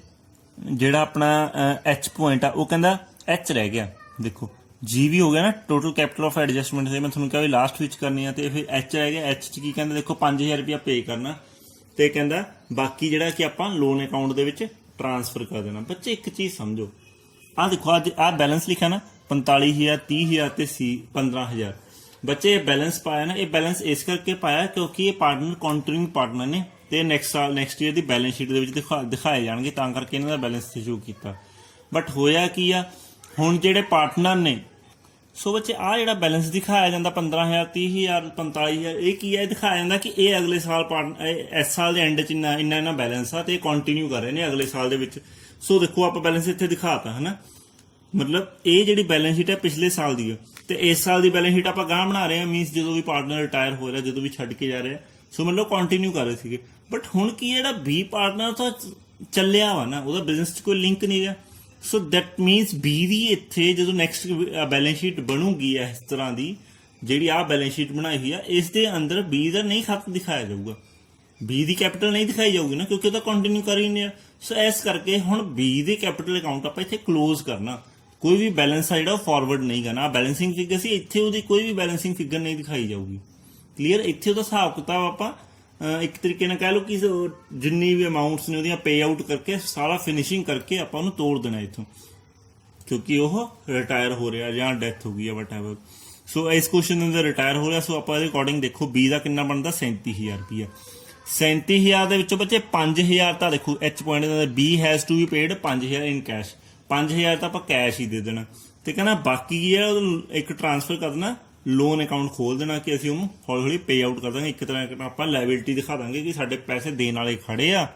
ਜਿਹੜਾ ਆਪਣਾ ਐਚ ਪੁਆਇੰਟ ਆ ਉਹ ਕਹਿੰਦਾ ਐਚ ਰਹਿ ਗਿਆ। ਦੇਖੋ ਜੀ ਵੀ ਹੋ ਗਿਆ ਨਾ, ਟੋਟਲ ਕੈਪੀਟਲ ਆਫ ਐਡਜਸਟਮੈਂਟ ਤੇ ਮੈਂ ਤੁਹਾਨੂੰ ਕਿਹਾ ਵੀ ਲਾਸਟ ਵਿੱਚ ਕਰਨੀ ਆ, ਤੇ ਫਿਰ ਐਚ ਰਹਿ ਗਿਆ। ਐਚ 'ਚ ਕੀ ਕਹਿੰਦਾ, ਦੇਖੋ 5000 ਰੁਪਇਆ ਪੇ ਕਰਨਾ, ਤੇ ਕਹਿੰਦਾ ਬਾਕੀ ਜਿਹੜਾ ਕਿ ਆਪਾਂ ਲੋਨ ਅਕਾਊਂਟ ਦੇ ਵਿੱਚ ਟ੍ਰਾਂਸਫਰ ਕਰ ਦੇਣਾ। ਬੱਚੇ ਇੱਕ ਚੀਜ਼ ਸਮਝੋ, ਆਹ ਦੇਖੋ ਅੱਜ ਆਹ ਬੈਲੈਂਸ ਲਿਖਿਆ ਨਾ 45000, 30000 ਤੇ ਸੀ 15000। ਬੱਚੇ ਇਹ ਬੈਲੈਂਸ ਪਾਇਆ ਨਾ, ਇਹ ਬੈਲੈਂਸ ਇਸ ਕਰਕੇ ਪਾਇਆ ਕਿਉਂਕਿ ਇਹ ਪਾਰਟਨਰ ਕੰਟੀਨਿਊਇੰਗ ਪਾਰਟਨਰ ਨੇ, ਤੇ ਨੈਕਸਟ ਈਅਰ ਦੀ ਬੈਲੈਂਸ ਸ਼ੀਟ ਦੇ ਵਿੱਚ ਦਿਖਾਏ ਜਾਣਗੇ, ਤਾਂ ਕਰਕੇ ਇਹਨਾਂ ਦਾ ਬੈਲੈਂਸ ਸ਼ੋ ਕੀਤਾ। ਬਟ ਹੋਇਆ ਕੀ ਆ, ਹੁਣ ਜਿਹੜੇ ਪਾਰਟਨਰ ਨੇ, ਸੋ ਬੱਚੇ ਆਹ ਜਿਹੜਾ ਬੈਲੈਂਸ ਦਿਖਾਇਆ ਜਾਂਦਾ 15000, 30000, 45000, ਇਹ ਕੀ ਹੈ, ਦਿਖਾਇਆ ਜਾਂਦਾ ਕਿ ਇਹ ਅਗਲੇ ਸਾਲ ਇਸ ਸਾਲ ਦੇ ਐਂਡ 'ਚ ਇੰਨਾ ਬੈਲੈਂਸ ਆ, ਤੇ ਇਹ ਕੰਟੀਨਿਊ ਕਰ ਰਹੇ ਨੇ ਅਗਲੇ ਸਾਲ ਦੇ ਵਿੱਚ। ਸੋ ਦੇਖੋ ਆਪਾਂ ਬੈਲੈਂਸ ਇੱਥੇ ਦਿਖਾਤਾ, ਹੈ ਨਾ, ਮਤਲਬ ਇਹ ਜਿਹੜੀ ਬੈਲੈਂਸ ਸ਼ੀਟ ਹੈ ਪਿਛਲੇ ਸਾਲ ਦੀ ਹੈ, ਤੇ ਇਸ ਸਾਲ ਦੀ ਬੈਲੈਂਸ ਸ਼ੀਟ ਆਪਾਂ ਗਾਂ ਬਣਾ ਰਹੇ ਹਾਂ, ਮੀਨਸ ਜਦੋਂ ਵੀ ਪਾਰਟਨਰ ਰਿਟਾਇਰ ਹੋ ਰਿਹਾ, ਜਦੋਂ ਵੀ ਛੱਡ ਕੇ ਜਾ ਰਿਹਾ, ਸੋ ਮਤਲਬ ਕੰਟੀਨਿਊ ਕਰ ਰਹੇ ਸੀਗੇ। ਬਟ ਹੁਣ ਕੀ ਜਿਹੜਾ ਬੀ ਪਾਰਟਨਰ ਤਾਂ ਚੱਲਿਆ ਵਾ ਨਾ, ਉਹਦਾ ਬਿਜ਼ਨਸ 'ਚ ਕੋਈ ਲਿੰਕ ਨਹੀਂ ਰਿਹਾ। ਸੋ ਦੈਟ ਮੀਨਸ ਬੀ ਦੀ ਇੱਥੇ ਜਦੋਂ ਨੈਕਸਟ ਬੈਲੈਂਸ ਸ਼ੀਟ ਬਣੂਗੀ ਇਸ ਤਰ੍ਹਾਂ ਦੀ, ਜਿਹੜੀ ਆਹ ਬੈਲੈਂਸ ਸ਼ੀਟ ਬਣਾਈ ਹੋਈ ਆ, ਇਸ ਦੇ ਅੰਦਰ ਬੀ ਦਾ ਨਹੀਂ ਖਾਤਾ ਦਿਖਾਇਆ ਜਾਊਗਾ, ਬੀ ਦੀ ਕੈਪੀਟਲ ਨਹੀਂ ਦਿਖਾਈ ਜਾਊਗੀ ਨਾ, ਕਿਉਂਕਿ ਉਹਦਾ ਕੰਟੀਨਿਊ ਕਰ ਹੀ ਨਹੀਂ ਆ। ਸੋ ਇਸ ਕਰਕੇ ਹੁਣ ਬੀ ਦੇ ਕੈਪੀਟਲ ਅਕਾਊਂਟ ਆਪਾਂ ਇੱਥੇ ਕਲੋਜ਼ ਕਰਨਾ, ਕੋਈ ਵੀ ਬੈਲੈਂਸ ਆ ਜਿਹੜਾ ਫਾਰਵਰਡ ਨਹੀਂ ਕਰਨਾ। ਬੈਲੈਂਸਿੰਗ ਫਿਗਰ ਸੀ, ਇੱਥੇ ਉਹਦੀ ਕੋਈ ਵੀ ਬੈਲੈਂਸਿੰਗ ਫਿਗਰ ਨਹੀਂ ਦਿਖਾਈ ਜਾਊਗੀ। ਕਲੀਅਰ, ਇੱਥੇ ਉਹਦਾ ਹਿਸਾਬ ਕਿਤਾਬ ਆਪਾਂ ਇੱਕ ਤਰੀਕੇ ਨਾਲ ਕਹਿ ਲਓ ਕਿ ਜਿੰਨੀ ਵੀ ਅਮਾਊਂਟਸ ਨੇ ਉਹਦੀਆਂ ਪੇ ਆਊਟ ਕਰਕੇ ਸਾਰਾ ਫਿਨਿਸ਼ਿੰਗ ਕਰਕੇ ਆਪਾਂ ਉਹਨੂੰ ਤੋੜ ਦੇਣਾ ਇੱਥੋਂ, ਕਿਉਂਕਿ ਉਹ ਰਿਟਾਇਰ ਹੋ ਰਿਹਾ ਜਾਂ ਡੈਥ ਹੋ ਗਈ ਹੈ ਵਟਐਵਰ। ਸੋ ਇਸ ਕੁਐਸਚਨ ਦੇ ਅੰਦਰ ਰਿਟਾਇਰ ਹੋ ਰਿਹਾ, ਸੋ ਆਪਾਂ ਇਹਦੇ ਅਕੋਰਡਿੰਗ ਦੇਖੋ ਬੀ ਦਾ ਕਿੰਨਾ ਬਣਦਾ 37000 ਰੁਪਇਆ। 37000 ਦੇ ਵਿੱਚੋਂ ਬੱਚੇ 5000 ਤਾਂ ਦੇਖੋ ਐਚ ਪੁਆਇੰਟ ਦੇ B has to be paid 5000 in cash, 5000 ਤਾਂ ਆਪਾਂ ਕੈਸ਼ ਹੀ ਦੇ ਦੇਣਾ, ਤੇ ਕਹਿੰਦਾ ਬਾਕੀ ਕੀ ਹੈ ਇੱਕ ਟ੍ਰਾਂਸਫਰ ਕਰਨਾ, ਲੋਨ ਅਕਾਊਂਟ ਖੋਲ ਦੇਣਾ ਕਿ ਅਸੀਂ ਉਹਨੂੰ ਹੌਲੀ ਹੌਲੀ ਪੇ ਆਊਟ ਕਰ ਦਾਂਗੇ। ਇੱਕ ਤਰ੍ਹਾਂ ਆਪਾਂ ਲਾਇਬਿਲਿਟੀ ਦਿਖਾ ਦਾਂਗੇ ਕਿ ਸਾਡੇ ਪੈਸੇ ਦੇਣ ਵਾਲੇ ਖੜੇ ਆ,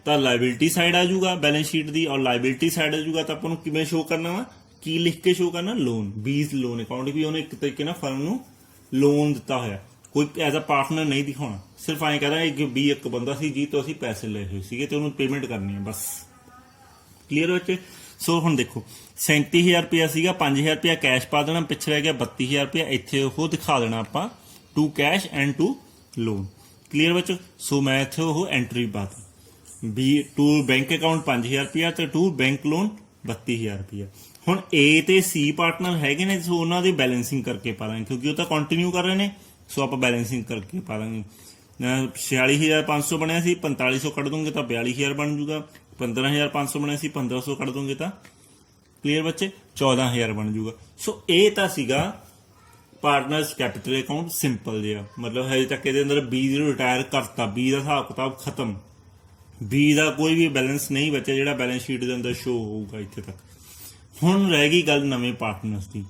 ਤਾਂ ਲਾਇਬਿਲਿਟੀ ਸਾਈਡ ਆ ਜਾਊਗਾ ਬੈਲੈਂਸ ਸ਼ੀਟ ਦੀ, ਔਰ ਲਾਇਬਿਲਿਟੀ ਸਾਈਡ ਆ ਜਾਊਗਾ ਤਾਂ ਆਪਾਂ ਨੂੰ ਕਿਵੇਂ ਸ਼ੋ ਕਰਨਾ ਵਾ, ਕੀ ਲਿਖ ਕੇ ਸ਼ੋ ਕਰਨਾ, ਲੋਨ, ਬੀਜ਼ ਲੋਨ ਅਕਾਊਂਟ, ਵੀ ਉਹਨੇ ਇੱਕ ਤਰੀਕੇ ਨਾਲ ਫਰਮ ਨੂੰ ਲੋਨ ਦਿੱਤਾ ਹੋਇਆ, ਕੋਈ ਐਜ਼ ਅ ਪਾਰਟਨਰ ਨਹੀਂ ਦਿਖਾਉਣਾ, ਸਿਰਫ ਐਂ ਕਹਦਾ ਕਿ ਬੀ ਇੱਕ ਬੰਦਾ ਸੀ ਜੀ ਤੋਂ ਅਸੀਂ ਪੈਸੇ ਲਏ ਹੋਏ ਸੀਗੇ ਤੇ ਉਹਨੂੰ ਪੇਮੈਂਟ ਕਰਨੀ ਹੈ ਬਸ। ਕਲੀਅਰ ਬੱਚੇ। ਸੋ ਹੁਣ ਦੇਖੋ 37000 ਰੁਪਇਆ ਸੀਗਾ, 5000 ਰੁਪਇਆ ਕੈਸ਼ ਪਾ ਦੇਣਾ, ਪਿੱਛੇ ਰਹਿ ਗਿਆ 32000 ਰੁਪਇਆ, ਇੱਥੇ ਉਹ ਦਿਖਾ ਦੇਣਾ ਆਪਾਂ to cash and to loan. Clear ਬੱਚੋ। ਸੋ ਮੈਂ ਇੱਥੇ ਉਹ ਐਂਟਰੀ ਪਾਤੀ, ਬੀ ਟੂ ਬੈਂਕ ਅਕਾਊਂਟ 5000 ਰੁਪਇਆ ਤੇ ਟੂ ਬੈਂਕ ਲੋਨ 32000 ਰੁਪਇਆ। ਹੁਣ ਏ ਤੇ ਸੀ ਪਾਰਟਨਰ ਹੈਗੇ ਨੇ, ਸੋ ਉਹਨਾਂ ਦੀ ਬੈਲੈਂਸਿੰਗ ਕਰਕੇ ਪਾ ਦਾਂਗੇ ਕਿਉਂਕਿ ਉਹ ਤਾਂ ਕੰਟੀਨਿਊ ਕਰ ਰਹੇ ਨੇ, ਸੋ ਆਪਾਂ ਬੈਲੈਂਸਿੰਗ ਕਰਕੇ ਪਾ ਦਾਂਗੇ। 46500 ਬਣਿਆ ਸੀ, 4500 ਕੱਢ ਦੋਗੇ ਤਾਂ 42000 ਬਣ ਜੂਗਾ, 15500 ਬਣਿਆ ਸੀ, 1500 ਕੱਢ ਦੋਗੇ ਤਾਂ ਕਲੀਅਰ ਬੱਚੇ 14000 ਬਣ ਜੂਗਾ। ਸੋ ਇਹ ਤਾਂ ਸੀਗਾ ਪਾਰਟਨਰਸ ਕੈਪੀਟਲ ਅਕਾਊਂਟ, ਸਿੰਪਲ ਜਿਹਾ, ਮਤਲਬ ਹਜੇ ਤੱਕ ਇਹਦੇ ਅੰਦਰ ਬੀ ਨੂੰ ਰਿਟਾਇਰ ਕਰਤਾ, ਬੀ ਦਾ ਹਿਸਾਬ ਕਿਤਾਬ ਖਤਮ, ਬੀ ਦਾ ਕੋਈ ਵੀ ਬੈਲੈਂਸ ਨਹੀਂ ਬਚਿਆ ਜਿਹੜਾ ਬੈਲੈਂਸ ਸ਼ੀਟ ਦੇ ਅੰਦਰ ਸ਼ੋ ਹੋਊਗਾ ਇੱਥੇ ਤੱਕ। ਹੁਣ ਰਹਿ ਗਈ ਗੱਲ ਨਵੇਂ ਪਾਰਟਨਰਸ ਦੀ।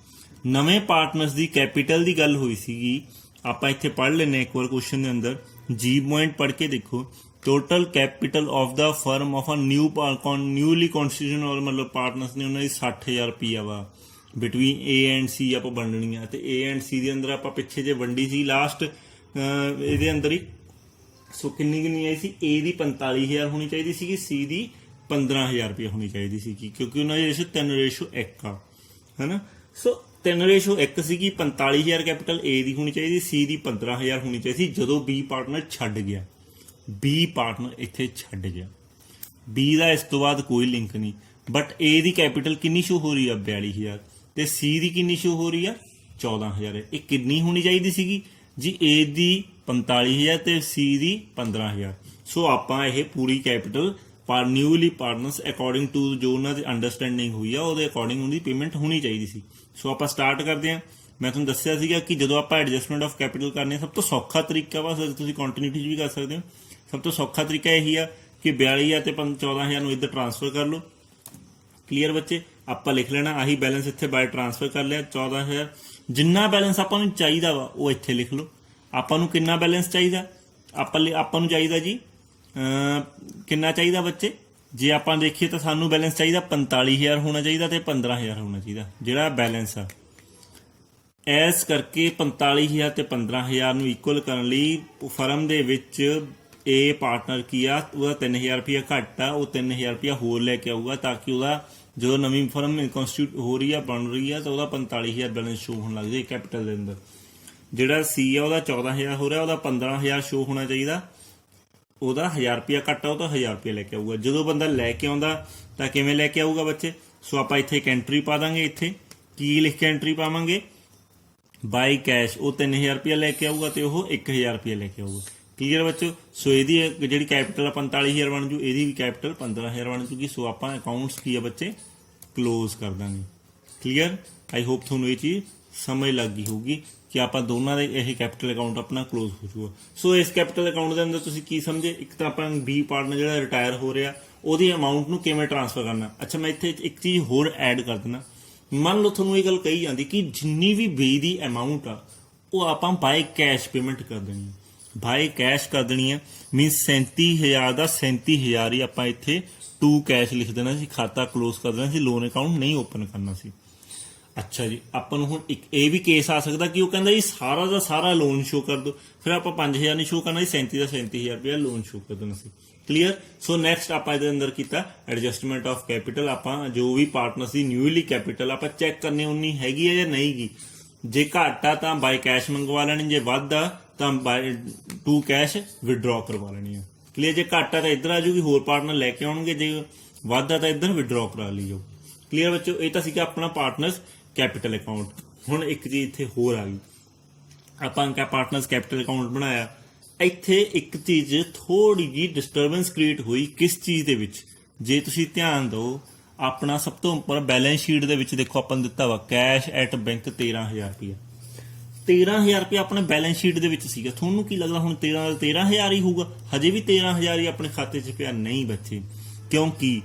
ਨਵੇਂ ਪਾਰਟਨਰਸ ਦੀ ਕੈਪੀਟਲ ਦੀ ਗੱਲ ਹੋਈ ਸੀਗੀ, ਆਪਾਂ ਇੱਥੇ ਪੜ੍ਹ ਲੈਂਦੇ ਇੱਕ ਵਾਰ ਕੁਐਸਚਨ ਦੇ ਅੰਦਰ, ਜੀ ਪੁਆਇੰਟ ਪੜ੍ਹ ਕੇ ਦੇਖੋ, total capital of the firm of a newly constitution, ਔਰ ਮਤਲਬ ਪਾਰਟਨਰਸ ਨੇ ਉਹਨਾਂ ਦੀ 60000 ਰੁਪਇਆ ਵਾ, ਬਿਟਵੀਨ ਏ ਐਂਡ ਸੀ ਆਪਾਂ ਵੰਡਣੀ ਆ, ਤੇ ਏ ਐਂਡ ਸੀ ਦੇ ਅੰਦਰ ਆਪਾਂ ਪਿੱਛੇ ਜੇ ਵੰਡੀ ਸੀ ਲਾਸਟ ਇਹਦੇ ਅੰਦਰ ਹੀ, ਸੋ ਕਿੰਨੀ ਆਈ ਸੀ, ਏ ਦੀ 45000 ਹੋਣੀ ਚਾਹੀਦੀ ਸੀਗੀ, ਸੀ ਦੀ 15000 ਰੁਪਇਆ ਹੋਣੀ ਚਾਹੀਦੀ ਸੀ, ਕਿਉਂਕਿ ਉਹਨਾਂ ਦੀ ਰੇਸ਼ੋ 3:1 ਆ, ਹੈ ਨਾ। ਸੋ 3:1 ਸੀਗੀ, 45000 ਕੈਪੀਟਲ ਏ ਦੀ ਹੋਣੀ ਚਾਹੀਦੀ, ਸੀ ਦੀ 15000 ਹੋਣੀ ਚਾਹੀਦੀ ਸੀ। ਜਦੋਂ ਬੀ ਪਾਰਟਨਰ ਛੱਡ ਗਿਆ, ਬੀ ਪਾਰਟਨਰ ਇੱਥੇ ਛੱਡ ਗਿਆ, B ਦਾ ਇਸ ਤੋਂ ਬਾਅਦ ਕੋਈ ਲਿੰਕ ਨਹੀਂ, ਬਟ A ਦੀ ਕੈਪੀਟਲ ਕਿੰਨੀ ਸ਼ੋ ਹੋ ਰਹੀ ਆ 42,000 ਤੇ C ਦੀ ਕਿੰਨੀ ਸ਼ੋ ਹੋ ਰਹੀ ਆ 14,000। ਇਹ ਕਿੰਨੀ ਹੋਣੀ ਚਾਹੀਦੀ ਸੀਗੀ ਜੀ? A ਦੀ 45,000 ਤੇ C ਦੀ 15,000। ਸੋ ਆਪਾਂ ਇਹ ਪੂਰੀ capital newly partners according to ਜੋ ਉਹਨਾਂ ਦੀ ਅੰਡਰਸਟੈਂਡਿੰਗ ਹੋਈ ਆ ਉਹਦੇ ਅਕੋਰਡਿੰਗ ਉਹਦੀ ਪੇਮੈਂਟ ਹੋਣੀ ਚਾਹੀਦੀ ਸੀ। ਸੋ ਆਪਾਂ ਸਟਾਰਟ ਕਰਦੇ ਹਾਂ। ਮੈਂ ਤੁਹਾਨੂੰ ਦੱਸਿਆ ਸੀਗਾ ਕਿ ਜਦੋਂ ਆਪਾਂ ਐਡਜਸਟਮੈਂਟ ਆਫ ਕੈਪੀਟਲ ਕਰਨੀ ਹੈ, ਸਭ ਤੋਂ ਸੌਖਾ ਤਰੀਕਾ ਵਾ, ਤੁਸੀਂ ਕੰਟੀਨਿਊਟੀ ਵੀ ਕਰ ਸਕਦੇ ਹੋ। ਸਭ ਤੋਂ ਸੌਖਾ ਤਰੀਕਾ ਇਹੀ ਆ ਕਿ 42,000 ਤੇ 14,000 ਨੂੰ ਇੱਧਰ ਟ੍ਰਾਂਸਫਰ ਕਰ ਲਓ। ਕਲੀਅਰ ਬੱਚੇ? ਆਪਾਂ ਲਿਖ ਲੈਣਾ ਆਹੀ ਬੈਲੈਂਸ ਇੱਥੇ ਬਾਏ ਟ੍ਰਾਂਸਫਰ ਕਰ ਲਿਆ 14,000। ਜਿੰਨਾ ਬੈਲੈਂਸ ਆਪਾਂ ਨੂੰ ਚਾਹੀਦਾ ਵਾ ਉਹ ਇੱਥੇ ਲਿਖ ਲਓ। ਆਪਾਂ ਨੂੰ ਕਿੰਨਾ ਬੈਲੈਂਸ ਚਾਹੀਦਾ? ਆਪਾਂ ਨੂੰ ਚਾਹੀਦਾ ਜੀ ਕਿੰਨਾ ਚਾਹੀਦਾ ਬੱਚੇ? ਜੇ ਆਪਾਂ ਦੇਖੀਏ ਤਾਂ ਸਾਨੂੰ ਬੈਲੈਂਸ ਚਾਹੀਦਾ 45,000 ਹੋਣਾ ਚਾਹੀਦਾ ਤੇ 15,000 ਹੋਣਾ ਚਾਹੀਦਾ ਜਿਹੜਾ ਬੈਲੈਂਸ ਆ। ਇਸ ਕਰਕੇ 45,000 ਤੇ 15,000 ਨੂੰ ਇਕੁਅਲ ਕਰਨ ਲਈ ਫਰਮ ਦੇ ਵਿੱਚ ਇਹ ਪਾਰਟਨਰ ਕੀ ਆ, ਉਹਦਾ 3,000 ਰੁਪਇਆ ਘੱਟ ਆ, ਉਹ 3,000 ਰੁਪਇਆ ਹੋਰ ਲੈ ਕੇ ਆਊਗਾ ਤਾਂ ਕਿ ਉਹਦਾ ਜਦੋਂ ਨਵੀਂ ਫਰਮ ਕੰਸਟੀਟਿਊਟ ਹੋ ਰਹੀ ਆ, ਬਣ ਰਹੀ ਆ, ਤਾਂ ਉਹਦਾ 45,000 ਬੈਲੈਂਸ ਸ਼ੋ ਹੋਣ ਲੱਗ ਜਾਏ ਕੈਪੀਟਲ ਦੇ ਅੰਦਰ। ਜਿਹੜਾ C ਆ ਉਹਦਾ 14,000 ਹੋ ਰਿਹਾ, ਉਹਦਾ 15,000 ਸ਼ੋ ਹੋਣਾ ਚਾਹੀਦਾ। ਉਹਦਾ 1,000 ਰੁਪਇਆ ਘੱਟ ਆ, ਉਹ ਤਾਂ 1,000 ਰੁਪਇਆ ਲੈ ਕੇ ਆਊਗਾ। ਜਦੋਂ ਬੰਦਾ ਲੈ ਕੇ ਆਉਂਦਾ ਤਾਂ ਕਿਵੇਂ ਲੈ ਕੇ ਆਊਗਾ ਬੱਚੇ? ਸੋ ਆਪਾਂ ਇੱਥੇ ਇੱਕ ਐਂਟਰੀ ਪਾ ਦਾਂਗੇ। ਇੱਥੇ ਕੀ ਲਿਖ ਕੇ ਐਂਟਰੀ ਪਾਵਾਂਗੇ? ਬਾਈ ਕੈਸ਼। ਉਹ 3,000 ਰੁਪਇਆ ਲੈ ਕੇ ਆਊਗਾ ਤੇ ਉਹ 1,000 ਰੁਪਇਆ ਲੈ ਕੇ ਆਊਗਾ। ਕਲੀਅਰ ਬੱਚੋ? ਸੋ ਇਹਦੀ ਜਿਹੜੀ ਕੈਪੀਟਲ ਆ 45,000 ਬਣ ਜੂ, ਇਹਦੀ ਵੀ ਕੈਪੀਟਲ 15,000 ਬਣ ਜੂਗੀ। ਸੋ ਆਪਾਂ ਅਕਾਊਂਟਸ ਕੀ ਆ ਬੱਚੇ ਕਲੋਜ਼ ਕਰ ਦਾਂਗੇ। ਕਲੀਅਰ? ਆਈ ਹੋਪ ਤੁਹਾਨੂੰ ਇਹ ਚੀਜ਼ ਸਮਝ ਲੱਗ ਗਈ ਹੋਊਗੀ ਕਿ ਆਪਾਂ ਦੋਨਾਂ ਦੇ ਇਹ ਕੈਪੀਟਲ ਅਕਾਊਂਟ ਆਪਣਾ ਕਲੋਜ਼ ਹੋ ਜੂਗਾ। ਸੋ ਇਸ ਕੈਪੀਟਲ ਅਕਾਊਂਟ ਦੇ ਅੰਦਰ ਤੁਸੀਂ ਕੀ ਸਮਝੇ? ਇੱਕ ਤਾਂ ਆਪਾਂ B ਪਾਰਟਨਰ ਜਿਹੜਾ ਰਿਟਾਇਰ ਹੋ ਰਿਹਾ ਉਹਦੀ ਅਮਾਊਂਟ ਨੂੰ ਕਿਵੇਂ ਟ੍ਰਾਂਸਫਰ ਕਰਨਾ। ਅੱਛਾ, ਮੈਂ ਇੱਥੇ ਇੱਕ ਚੀਜ਼ ਹੋਰ ਐਡ ਕਰ ਦੇਣਾ। ਮੰਨ ਲਓ ਤੁਹਾਨੂੰ ਇਹ ਗੱਲ ਕਹੀ ਜਾਂਦੀ ਕਿ ਜਿੰਨੀ ਵੀ B ਦੀ ਅਮਾਊਂਟ ਆ ਉਹ ਆਪਾਂ ਬਾਏ ਕੈਸ਼ ਪੇਮੈਂਟ ਕਰ ਦੇਣੀ ਹੈ। ਬਾਏ ਕੈਸ਼ ਕਰ ਦੇਣੀ ਹੈ ਮੀਨਸ 37,000 ਦਾ 37,000 ਹੀ ਆਪਾਂ ਇੱਥੇ ਟੂ ਕੈਸ਼ ਲਿਖ ਦੇਣਾ ਸੀ, ਖਾਤਾ ਕਲੋਜ਼ ਕਰ ਦੇਣਾ ਸੀ, ਲੋਨ ਅਕਾਊਂਟ ਨਹੀਂ ਓਪਨ ਕਰਨਾ ਸੀ। ਅੱਛਾ ਜੀ, ਆਪਾਂ ਨੂੰ ਹੁਣ ਇੱਕ ਇਹ ਵੀ ਕੇਸ ਆ ਸਕਦਾ ਕਿ ਉਹ ਕਹਿੰਦਾ ਜੀ ਸਾਰਾ ਦਾ ਸਾਰਾ ਲੋਨ ਸ਼ੋ ਕਰ ਦਿਓ, ਫਿਰ ਆਪਾਂ 5,000 ਨਹੀਂ ਸ਼ੋ ਕਰਨਾ ਸੀ, 37 ਦਾ 37,000 ਰੁਪਇਆ ਲੋਨ ਸ਼ੋ ਕਰ ਦੇਣਾ ਸੀ। ਕਲੀਅਰ? ਸੋ ਨੈਕਸਟ ਆਪਾਂ ਇਹਦੇ ਅੰਦਰ ਕੀਤਾ ਐਡਜਸਟਮੈਂਟ ਆਫ ਕੈਪੀਟਲ। ਆਪਾਂ ਜੋ ਵੀ ਪਾਰਟਨਰਸ ਦੀ ਨਿਊਲੀ ਕੈਪੀਟਲ ਆਪਾਂ ਚੈੱਕ ਕਰਨੀ ਉਨੀ ਹੈਗੀ ਹੈ ਜਾਂ ਨਹੀਂ ਗੀ। ਜੇ ਘੱਟ ਆ ਤਾਂ ਬਾਈ ਕੈਸ਼ ਮੰਗਵਾ ਲੈਣੀ, ਜੇ ਵੱਧ ਆ ਤਾਂ ਬਾਈ ਟੂ ਕੈਸ਼ ਵਿਡਰਾਅ ਕਰਵਾ ਲੈਣੀ ਆ। ਕਲੀਅਰ? ਜੇ ਘੱਟ ਆ ਤਾਂ ਇੱਧਰ ਆ ਜੂਗੀ, ਹੋਰ ਪਾਰਟਨਰ ਲੈ ਕੇ ਆਉਣਗੇ, ਜੇ ਵੱਧ ਆ ਤਾਂ ਇੱਧਰ ਵਿਡਰਾਅ ਕਰਾ ਲਈ ਜਾਓ। ਕਲੀਅਰ ਬੱਚੋ? ਇਹ ਤਾਂ ਸੀਗਾ ਆਪਣਾ ਪਾਰਟਨਰਸ ਕੈਪੀਟਲ ਅਕਾਊਂਟ। ਹੁਣ ਇੱਕ ਚੀਜ਼ ਇੱਥੇ ਹੋਰ ਆ ਗਈ, ਆਪਾਂ ਪਾਰਟਨਰਸ ਕੈਪੀਟਲ ਅਕਾਊਂਟ ਬਣਾਇਆ। ਇੱਥੇ ਇੱਕ ਚੀਜ਼ ਥੋੜੀ ਜਿਹੀ ਡਿਸਟਰਬੈਂਸ ਕ੍ਰੀਏਟ ਹੋਈ। ਕਿਸ ਚੀਜ਼ ਦੇ ਵਿੱਚ? ਜੇ ਤੁਸੀਂ ਧਿਆਨ ਦਿਓ, ਆਪਣਾ ਸਭ ਤੋਂ ਉੱਪਰ ਬੈਲੈਂਸ ਸ਼ੀਟ ਦੇ ਵਿੱਚ ਦੇਖੋ ਆਪਾਂ ਨੂੰ ਦਿੱਤਾ ਵਾ ਕੈਸ਼ ਐਟ ਬੈਂਕ 13,000 ਰੁਪਇਆ। 13,000 ਰੁਪਇਆ ਆਪਣੇ ਬੈਲੈਂਸ ਸ਼ੀਟ ਦੇ ਵਿੱਚ ਸੀਗਾ। ਤੁਹਾਨੂੰ ਕੀ ਲੱਗਦਾ ਹੁਣ 13,000 ਹੀ ਹੋਊਗਾ? ਹਜੇ ਵੀ 13,000 ਹੀ ਆਪਣੇ ਖਾਤੇ 'ਚ ਪਿਆ। ਨਹੀਂ ਬੱਚੇ, ਕਿਉਂਕਿ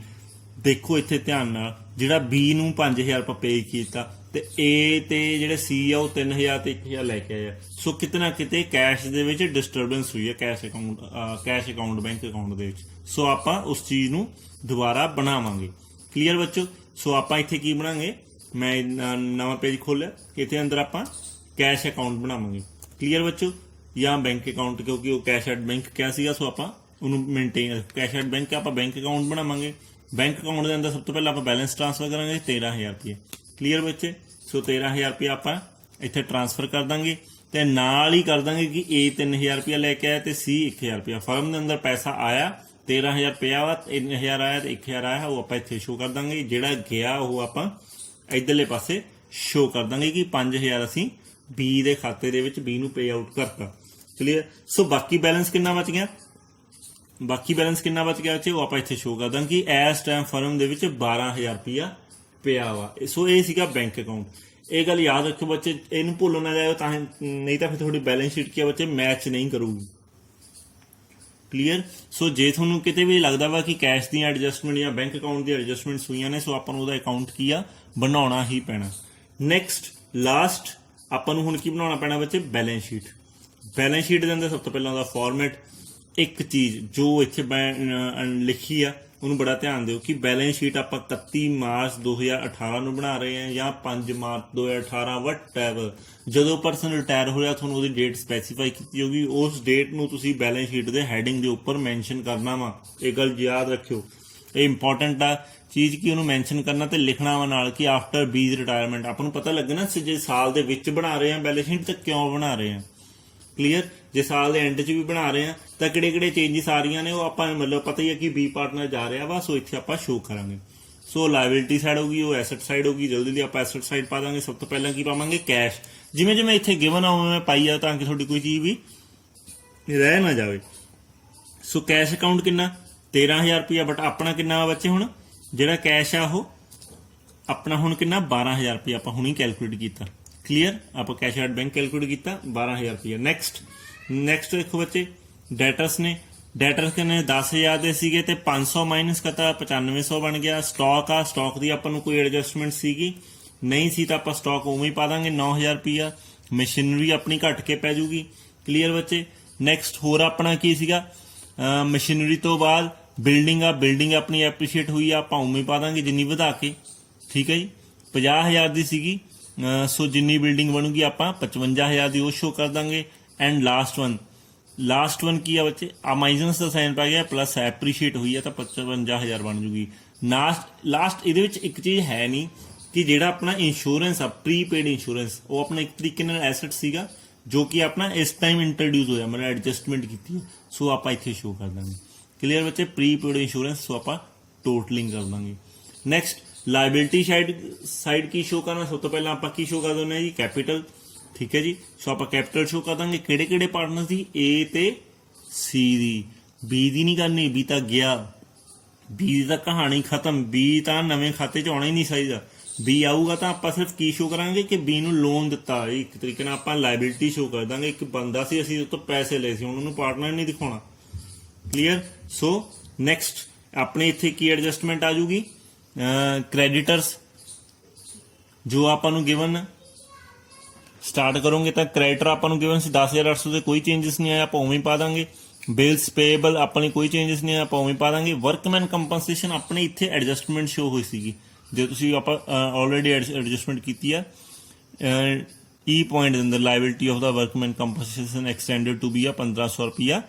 ਦੇਖੋ ਇੱਥੇ ਧਿਆਨ ਨਾਲ, ਜਿਹੜਾ B ਨੂੰ 5,000 ਆਪਾਂ ਪੇ ਕੀਤਾ ਤੇ A ਤੇ ਜਿਹੜੇ C ਆ ਉਹ 3,000 ਤੇ 1,000 ਲੈ ਕੇ ਆਇਆ। ਸੋ ਕਿਤੇ ਨਾ ਕਿਤੇ ਕੈਸ਼ ਦੇ ਵਿੱਚ ਡਿਸਟਰਬੈਂਸ ਹੋਈ ਹੈ ਕੈਸ਼ ਅਕਾਊਂਟ ਬੈਂਕ ਅਕਾਊਂਟ ਦੇ ਵਿੱਚ। ਸੋ ਆਪਾਂ ਉਸ ਚੀਜ਼ ਨੂੰ ਦੁਬਾਰਾ ਬਣਾਵਾਂਗੇ। ਕਲੀਅਰ ਬੱਚੋ? ਸੋ ਆਪਾਂ ਇੱਥੇ ਕੀ ਬਣਾਵਾਂਗੇ? ਮੈਂ ਨਵਾਂ ਪੇਜ ਖੋਲਿਆ, ਇਹਦੇ ਅੰਦਰ ਆਪਾਂ ਕੈਸ਼ ਅਕਾਊਂਟ ਬਣਾਵਾਂਗੇ। ਕਲੀਅਰ ਬੱਚੋ? ਜਾਂ ਬੈਂਕ ਅਕਾਊਂਟ, ਕਿਉਂਕਿ ਉਹ ਕੈਸ਼ ਐਟ ਬੈਂਕ ਕਿਆ ਸੀਗਾ, ਸੋ ਆਪਾਂ ਉਹਨੂੰ ਮੇਨਟੇਨ ਕੈਸ਼ ਐਟ ਬੈਂਕ ਆਪਾਂ ਬੈਂਕ ਅਕਾਊਂਟ ਬਣਾਵਾਂਗੇ। ਬੈਂਕ ਅਕਾਊਂਟ ਦੇ ਅੰਦਰ ਸਭ ਤੋਂ ਪਹਿਲਾਂ ਆਪਾਂ ਬੈਲੈਂਸ ਟ੍ਰਾਂਸਫਰ ਕਰਾਂਗੇ 13,000 ਰੁਪਏ। ਕਲੀਅਰ ਬੱਚੇ? ਸੋ 13,000 ਰੁਪਏ ਆਪਾਂ ਇੱਥੇ ਟ੍ਰਾਂਸਫਰ ਕਰ ਦਾਂਗੇ ਤੇ ਨਾਲ ਹੀ ਕਰ ਦਾਂਗੇ ਕਿ A 3,000 ਰੁਪਇਆ ਲੈ ਕੇ ਆਇਆ ਤੇ C 1,000 ਰੁਪਇਆ। ਫਰਮ ਦੇ ਅੰਦਰ ਪੈਸਾ ਆਇਆ 13,000 ਰੁਪਇਆ ਵਾ, 3,000 ਆਇਆ ਤੇ 1,000 ਆਇਆ, ਉਹ ਆਪਾਂ ਇੱਥੇ ਸ਼ੋ ਕਰ ਦਾਂਗੇ। ਜਿਹੜਾ ਗਿਆ ਉਹ ਆਪਾਂ ਇੱਧਰਲੇ ਪਾਸੇ ਸ਼ੋ ਕਰ ਦਾਂਗੇ ਕਿ 5,000 ਅਸੀਂ B ਦੇ ਖਾਤੇ ਦੇ ਵਿੱਚ B ਨੂੰ ਪੇ ਆਊਟ ਕਰਤਾ। ਕਲੀਅਰ? ਸੋ ਬਾਕੀ ਬੈਲੈਂਸ ਕਿੰਨਾ ਬਚ ਗਿਆ? ਬਾਕੀ ਬੈਲੈਂਸ ਕਿੰਨਾ ਬਚ ਗਿਆ ਉਹ ਆਪਾਂ ਇੱਥੇ ਸ਼ੋ ਕਰ ਦਾਂਗੇ ਕਿ ਇਸ ਟਾਈਮ ਫਰਮ ਦੇ ਵਿੱਚ 12,000 ਰੁਪਇਆ ਪਿਆ ਵਾ। ਸੋ ਇਹ ਸੀਗਾ ਬੈਂਕ ਅਕਾਊਂਟ। ਇਹ ਗੱਲ ਯਾਦ ਰੱਖੋ ਬੱਚੇ, ਇਹਨੂੰ ਭੁੱਲ ਨਾ ਜਾਇਓ, ਤਾਂ ਨਹੀਂ ਤਾਂ ਫਿਰ ਤੁਹਾਡੀ ਬੈਲੈਂਸ ਸ਼ੀਟ ਕੀ ਆ ਬੱਚੇ ਮੈਚ ਨਹੀਂ ਕਰੂਗੀ। ਕਲੀਅਰ? ਸੋ ਜੇ ਤੁਹਾਨੂੰ ਕਿਤੇ ਵੀ ਲੱਗਦਾ ਵਾ ਕਿ ਕੈਸ਼ ਦੀਆਂ ਐਡਜਸਟਮੈਂਟ ਜਾਂ ਬੈਂਕ ਅਕਾਊਂਟ ਦੀ ਐਡਜਸਟਮੈਂਟਸ ਹੋਈਆਂ ਨੇ, ਸੋ ਆਪਾਂ ਨੂੰ ਉਹਦਾ ਅਕਾਊਂਟ ਕੀ ਆ ਬਣਾਉਣਾ ਹੀ ਪੈਣਾ। ਨੈਕਸਟ ਲਾਸਟ ਆਪਾਂ ਨੂੰ ਹੁਣ ਕੀ ਬਣਾਉਣਾ ਪੈਣਾ ਬੱਚੇ? Balance sheet. ਬੈਲੈਂਸ ਸ਼ੀਟ ਦੇ ਅੰਦਰ ਸਭ ਤੋਂ ਪਹਿਲਾਂ ਉਹਦਾ ਫਾਰਮੈਟ। ਇੱਕ ਚੀਜ਼ ਜੋ ਇੱਥੇ ਲਿਖੀ ਆ ਉਹਨੂੰ ਬੜਾ ਧਿਆਨ ਦਿਓ ਕਿ ਬੈਲੈਂਸ ਸ਼ੀਟ ਆਪਾਂ 31 ਮਾਰਚ 2018 ਨੂੰ ਬਣਾ ਰਹੇ ਹਾਂ ਜਾਂ 5 ਮਾਰਚ 2018 ਵਟਐਵਰ। ਜਦੋਂ ਪਰਸਨ ਰਿਟਾਇਰ ਹੋ ਰਿਹਾ ਤੁਹਾਨੂੰ ਉਹਦੀ ਡੇਟ ਸਪੈਸੀਫਾਈ ਕੀਤੀ ਹੋਊਗੀ, ਉਸ ਡੇਟ ਨੂੰ ਤੁਸੀਂ ਬੈਲੈਂਸ ਸ਼ੀਟ ਦੇ ਹੈਡਿੰਗ ਦੇ ਉੱਪਰ ਮੈਂਸ਼ਨ ਕਰਨਾ ਵਾ। ਇਹ ਗੱਲ ਯਾਦ ਰੱਖਿਓ, ਇਹ ਇੰਪੋਰਟੈਂਟ ਆ ਚੀਜ਼ ਕਿ ਉਹਨੂੰ ਮੈਂਸ਼ਨ ਕਰਨਾ ਤੇ ਲਿਖਣਾ ਵਾ ਨਾਲ ਕਿ ਆਫਟਰ B's ਰਿਟਾਇਰਮੈਂਟ। ਆਪਾਂ ਨੂੰ ਪਤਾ ਲੱਗਣਾ ਜੇ ਸਾਲ ਦੇ ਵਿੱਚ ਬਣਾ ਰਹੇ ਹਾਂ ਬੈਲੈਂਸ ਸ਼ੀਟ ਤਾਂ ਕਿਉਂ ਬਣਾ ਰਹੇ ਹਾਂ। ਕਲੀਅਰ? ਜੇ ਸਾਲ ਦੇ ਐਂਡ 'ਚ ਵੀ ਬਣਾ ਰਹੇ ਆ ਤਾਂ ਕਿਹੜੇ ਚੇਂਜਸ ਆ ਰਹੀਆਂ ਨੇ ਉਹ ਆਪਾਂ ਮਤਲਬ ਪਤਾ ਹੀ ਹੈ ਕਿ ਬੀ ਪਾਰਟਨਰ ਜਾ ਰਿਹਾ ਵਾ। ਸੋ ਇੱਥੇ ਆਪਾਂ ਸ਼ੋ ਕਰਾਂਗੇ। ਸੋ ਲਾਇਬਿਲਿਟੀ ਸਾਈਡ ਹੋਗੀ, ਉਹ ਐਸਟ ਸਾਈਡ ਹੋਗੀ। ਜਲਦੀ ਆਪਾਂ ਐਸਟ ਸਾਈਡ ਪਾ ਦਾਂਗੇ। ਸਭ ਤੋਂ ਪਹਿਲਾਂ ਕੀ ਪਾਵਾਂਗੇ? ਕੈਸ਼। ਜਿਵੇਂ ਜਿਵੇਂ ਇੱਥੇ ਗਿਵਨ ਆ ਉਵੇਂ ਮੈਂ ਪਾਈ ਆ ਤਾਂ ਕਿ ਤੁਹਾਡੀ ਕੋਈ ਚੀਜ਼ ਵੀ ਰਹਿ ਨਾ ਜਾਵੇ। ਸੋ ਕੈਸ਼ ਅਕਾਊਂਟ ਕਿੰਨਾ? 13,000 ਰੁਪਇਆ। ਬਟ ਆਪਣਾ ਕਿੰਨਾ ਵਾ ਬੱਚੇ? ਹੁਣ ਜਿਹੜਾ ਕੈਸ਼ ਆ ਉਹ ਆਪਣਾ ਹੁਣ ਕਿੰਨਾ? 12,000 ਰੁਪਇਆ ਆਪਾਂ ਹੁਣੀ ਕੈਲਕੂਲੇਟ ਕੀਤਾ। ਕਲੀਅਰ? ਆਪਾਂ ਕੈਸ਼ ਐਟ ਬੈਂਕ ਕੈਲਕੂਲੇਟ ਕੀਤਾ 12,000 ਰੁਪਇਆ। ਨੈਕਸਟ ਦੇਖੋ ਬੱਚੇ, ਡੈਟਰਸ ਨੇ। ਡੈਟਰਸ ਕਿੰਨੇ? 10,000 ਦੇ ਸੀਗੇ ਤੇ 500 ਮਾਈਨਸ ਕਰਤਾ 9500 ਬਣ ਗਿਆ। ਸਟਾਕ ਆ, ਸਟਾਕ ਦੀ ਆਪਾਂ ਨੂੰ ਕੋਈ ਐਡਜਸਟਮੈਂਟ ਸੀਗੀ ਨਹੀਂ ਸੀ ਤਾਂ ਆਪਾਂ ਸਟਾਕ ਉਵੇਂ ਹੀ ਪਾ ਦਾਂਗੇ 9,000 ਰੁਪਇਆ। ਮਸ਼ੀਨਰੀ ਆਪਣੀ ਘੱਟ ਕੇ ਪੈ ਜੂਗੀ। ਕਲੀਅਰ ਬੱਚੇ? ਨੈਕਸਟ ਹੋਰ ਆਪਣਾ ਕੀ ਸੀਗਾ? ਮਸ਼ੀਨਰੀ ਤੋਂ ਬਾਅਦ ਬਿਲਡਿੰਗ ਆ, ਬਿਲਡਿੰਗ ਆਪਣੀ ਐਪਰੀਸ਼ੀਏਟ ਹੋਈ ਆ, ਆਪਾਂ ਉਵੇਂ ਹੀ ਪਾ ਦਾਂਗੇ ਜਿੰਨੀ ਵਧਾ ਕੇ। ਠੀਕ ਹੈ ਜੀ। 50,000 ਦੀ ਸੀਗੀ, ਸੋ ਜਿੰਨੀ ਬਿਲਡਿੰਗ ਬਣੂਗੀ ਆਪਾਂ 55,000 ਦੀ ਉਹ ਸ਼ੋ ਕਰ ਦਾਂਗੇ। ਐਂਡ ਲਾਸਟ ਵਨ ਕੀ ਆ ਬੱਚੇ? ਆ ਮਾਈਨਸ ਦਾ ਸਾਈਨ ਪੈ ਗਿਆ, ਪਲੱਸ ਐਪਰੀਸ਼ੀਏਟ ਹੋਈ ਆ ਤਾਂ 55,000 ਬਣ ਜੂਗੀ। ਲਾਸਟ ਇਹਦੇ ਵਿੱਚ ਇੱਕ ਚੀਜ਼ ਹੈ ਨਹੀਂ ਕਿ ਜਿਹੜਾ ਆਪਣਾ ਇੰਸ਼ੋਰੈਂਸ ਆ, ਪ੍ਰੀਪੇਡ ਇੰਸ਼ੋਰੈਂਸ, ਉਹ ਆਪਣਾ ਇੱਕ ਤਰੀਕੇ ਨਾਲ ਐਸਟ ਸੀਗਾ ਜੋ ਕਿ ਆਪਣਾ ਇਸ ਟਾਈਮ ਇੰਟਰੋਡਿਊਸ ਹੋਇਆ, ਮਤਲਬ ਐਡਜਸਟਮੈਂਟ ਕੀਤੀ ਹੈ। ਸੋ ਆਪਾਂ ਇੱਥੇ ਸ਼ੋ ਕਰ ਦਾਂਗੇ। ਕਲੀਅਰ ਬੱਚੇ? Prepaid insurance. ਸੋ ਆਪਾਂ ਟੋਟਲਿੰਗ ਕਰ ਦਾਂਗੇ। ਨੈਕਸਟ ਲਾਇਬਿਲਿਟੀ ਸਾਈਡ ਕੀ ਸ਼ੋ ਕਰਨਾ? ਸਭ ਤੋਂ ਪਹਿਲਾਂ ਆਪਾਂ ਕੀ ਸ਼ੋ ਕਰ ਦਿੰਦੇ ਹਾਂ ਜੀ? ਕੈਪੀਟਲ। ਠੀਕ ਹੈ ਜੀ। ਸੋ ਆਪਾਂ ਕੈਪੀਟਲ ਸ਼ੋ ਕਰ ਦਾਂਗੇ। ਕਿਹੜੇ ਪਾਰਟਨਰ ਦੀ? ਏ ਤੇ ਸੀ ਦੀ। ਬੀ ਦੀ ਨਹੀਂ ਕਰਨੀ, ਬੀ ਤਾਂ ਗਿਆ, ਬੀ ਦੀ ਤਾਂ ਕਹਾਣੀ ਖਤਮ। ਬੀ ਤਾਂ ਨਵੇਂ ਖਾਤੇ 'ਚ ਆਉਣਾ ਹੀ ਨਹੀਂ ਚਾਹੀਦਾ। ਬੀ ਆਊਗਾ ਤਾਂ ਆਪਾਂ ਸਿਰਫ ਕੀ ਸ਼ੋ ਕਰਾਂਗੇ ਕਿ ਬੀ ਨੂੰ ਲੋਨ ਦਿੱਤਾ। ਇੱਕ ਤਰੀਕੇ ਨਾਲ ਆਪਾਂ ਲਾਇਬਿਲਿਟੀ ਸ਼ੋ ਕਰ ਦਾਂਗੇ। ਇੱਕ ਬੰਦਾ ਸੀ, ਅਸੀਂ ਉਸ ਤੋਂ ਪੈਸੇ ਲਏ ਸੀ, ਹੁਣ ਉਹਨੂੰ ਪਾਰਟਨਰ ਨਹੀਂ ਦਿਖਾਉਣਾ। ਕਲੀਅਰ? ਸੋ ਨੈਕਸਟ ਆਪਣੇ ਇੱਥੇ ਕੀ ਐਡਜਸਟਮੈਂਟ ਆ ਜੂਗੀ? ਕ੍ਰੈਡੀਟਰਸ ਜੋ ਆਪਾਂ ਨੂੰ ਗਿਵਨ ਸਟਾਰਟ ਕਰੋਗੇ ਤਾਂ ਕ੍ਰੈਡੀਟਰ ਆਪਾਂ ਨੂੰ ਗਿਵਨ ਸੀ 10,800 ਦੇ ਕੋਈ ਚੇਂਜਸ ਨਹੀਂ ਆਇਆ, ਆਪਾਂ ਉਵੇਂ ਪਾ ਦਾਂਗੇ। ਬਿਲਸ ਪੇਏਬਲ ਆਪਣੇ ਕੋਈ ਚੇਂਜਸ ਨਹੀਂ ਆਇਆ, ਆਪਾਂ ਉਵੇਂ ਪਾ ਦਾਂਗੇ। ਵਰਕਮੈਨ ਕੰਪਨਸੇਸ਼ਨ ਆਪਣੇ ਇੱਥੇ ਐਡਜਸਟਮੈਂਟ ਸ਼ੋ ਹੋਈ ਸੀਗੀ, ਜੇ ਤੁਸੀਂ ਆਪਾਂ ਆਲਰੇਡੀ ਐਡਜਸਟਮੈਂਟ ਕੀਤੀ ਆ। ਈ ਪੁਆਇੰਟ ਦੇ ਅੰਦਰ liability of the workman compensation extended to be ਆ 1,500 ਰੁਪਇਆ,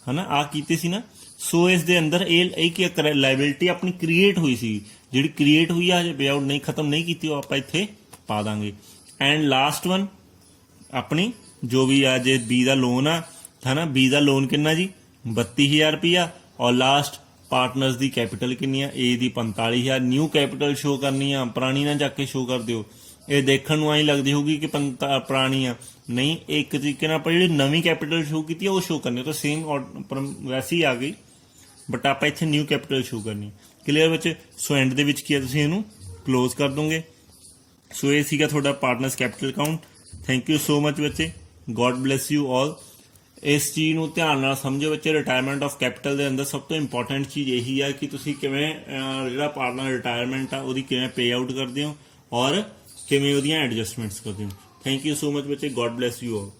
ਹੈ ਨਾ, ਆ ਕੀਤੇ ਸੀ ਨਾ। ਸੋ ਇਸ ਦੇ ਅੰਦਰ ਇਹ ਕੀ ਲਾਇਬਿਲਿਟੀ ਆਪਣੀ ਕ੍ਰੀਏਟ ਹੋਈ ਸੀ, ਜਿਹੜੀ ਕ੍ਰੀਏਟ ਹੋਈ ਆ ਹਜੇ ਪੇ ਆਊਟ ਨਹੀਂ ਖਤਮ ਨਹੀਂ ਕੀਤੀ, ਉਹ ਆਪਾਂ ਇੱਥੇ ਪਾ ਦਾਂਗੇ। ਐਂਡ ਲਾਸਟ ਵਨ ਆਪਣੀ ਜੋ ਵੀ ਆ, ਜੇ ਬੀ ਦਾ ਲੋਨ ਆ, ਹੈ ਨਾ, ਬੀ ਦਾ ਲੋਨ ਕਿੰਨਾ ਜੀ? 32,000 ਰੁਪਇਆ। ਔਰ ਲਾਸਟ ਪਾਰਟਨਰਸ ਦੀ ਕੈਪੀਟਲ ਕਿੰਨੀ ਆ? ਏ ਦੀ 45,000। ਨਿਊ ਕੈਪੀਟਲ ਸ਼ੋ ਕਰਨੀ ਆ, ਪੁਰਾਣੀ ਨਾ ਜਾ ਕੇ ਸ਼ੋ ਕਰ ਦਿਓ। ਇਹ ਦੇਖਣ ਨੂੰ ਆਈ ਲੱਗਦੀ ਹੋਊਗੀ ਕਿ ਪੁਰਾਣੀ ਆ, ਨਹੀਂ, ਇੱਕ ਤਰੀਕੇ ਨਾਲ ਆਪਾਂ ਜਿਹੜੀ ਨਵੀਂ ਕੈਪੀਟਲ ਸ਼ੋ ਕੀਤੀ ਆ ਉਹ ਸ਼ੋ ਕਰਨੀ, ਤਾਂ ਸੇਮ ਵੈਸੇ ਹੀ ਆ ਗਈ, ਬਟ ਆਪਾਂ ਇੱਥੇ ਨਿਊ ਕੈਪੀਟਲ ਸ਼ੋ ਕਰਨੀ। ਕਲੀਅਰ ਬੱਚੇ? ਸੋ ਐਂਡ ਦੇ ਵਿੱਚ ਕੀ ਆ, ਤੁਸੀਂ ਇਹਨੂੰ ਕਲੋਜ਼ ਕਰ ਦੋਗੇ। ਸੋ ਇਹ ਸੀਗਾ ਤੁਹਾਡਾ partners capital account. Thank you so much ਬੱਚੇ, ਗੋਡ ਬਲੈਸ ਯੂ ਆਲ। ਇਸ ਚੀਜ਼ ਨੂੰ ਧਿਆਨ ਨਾਲ ਸਮਝੋ ਬੱਚੇ। ਰਿਟਾਇਰਮੈਂਟ ਆਫ ਕੈਪੀਟਲ ਦੇ ਅੰਦਰ ਸਭ ਤੋਂ ਇੰਪੋਰਟੈਂਟ ਚੀਜ਼ ਇਹੀ ਆ ਕਿ ਤੁਸੀਂ ਕਿਵੇਂ ਜਿਹੜਾ ਪਾਰਟਨਰ ਰਿਟਾਇਰਮੈਂਟ ਆ ਉਹਦੀ ਕਿਵੇਂ ਪੇ ਆਊਟ ਕਰਦੇ ਹੋ ਔਰ ਕਿਵੇਂ ਉਹਦੀਆਂ ਐਡਜਸਟਮੈਂਟਸ ਕਰਦੇ ਹੋ। ਥੈਂਕ ਯੂ ਸੋ ਮਚ ਬੱਚੇ, ਗੋਡ ਬਲੈਸ ਯੂ ਆਲ।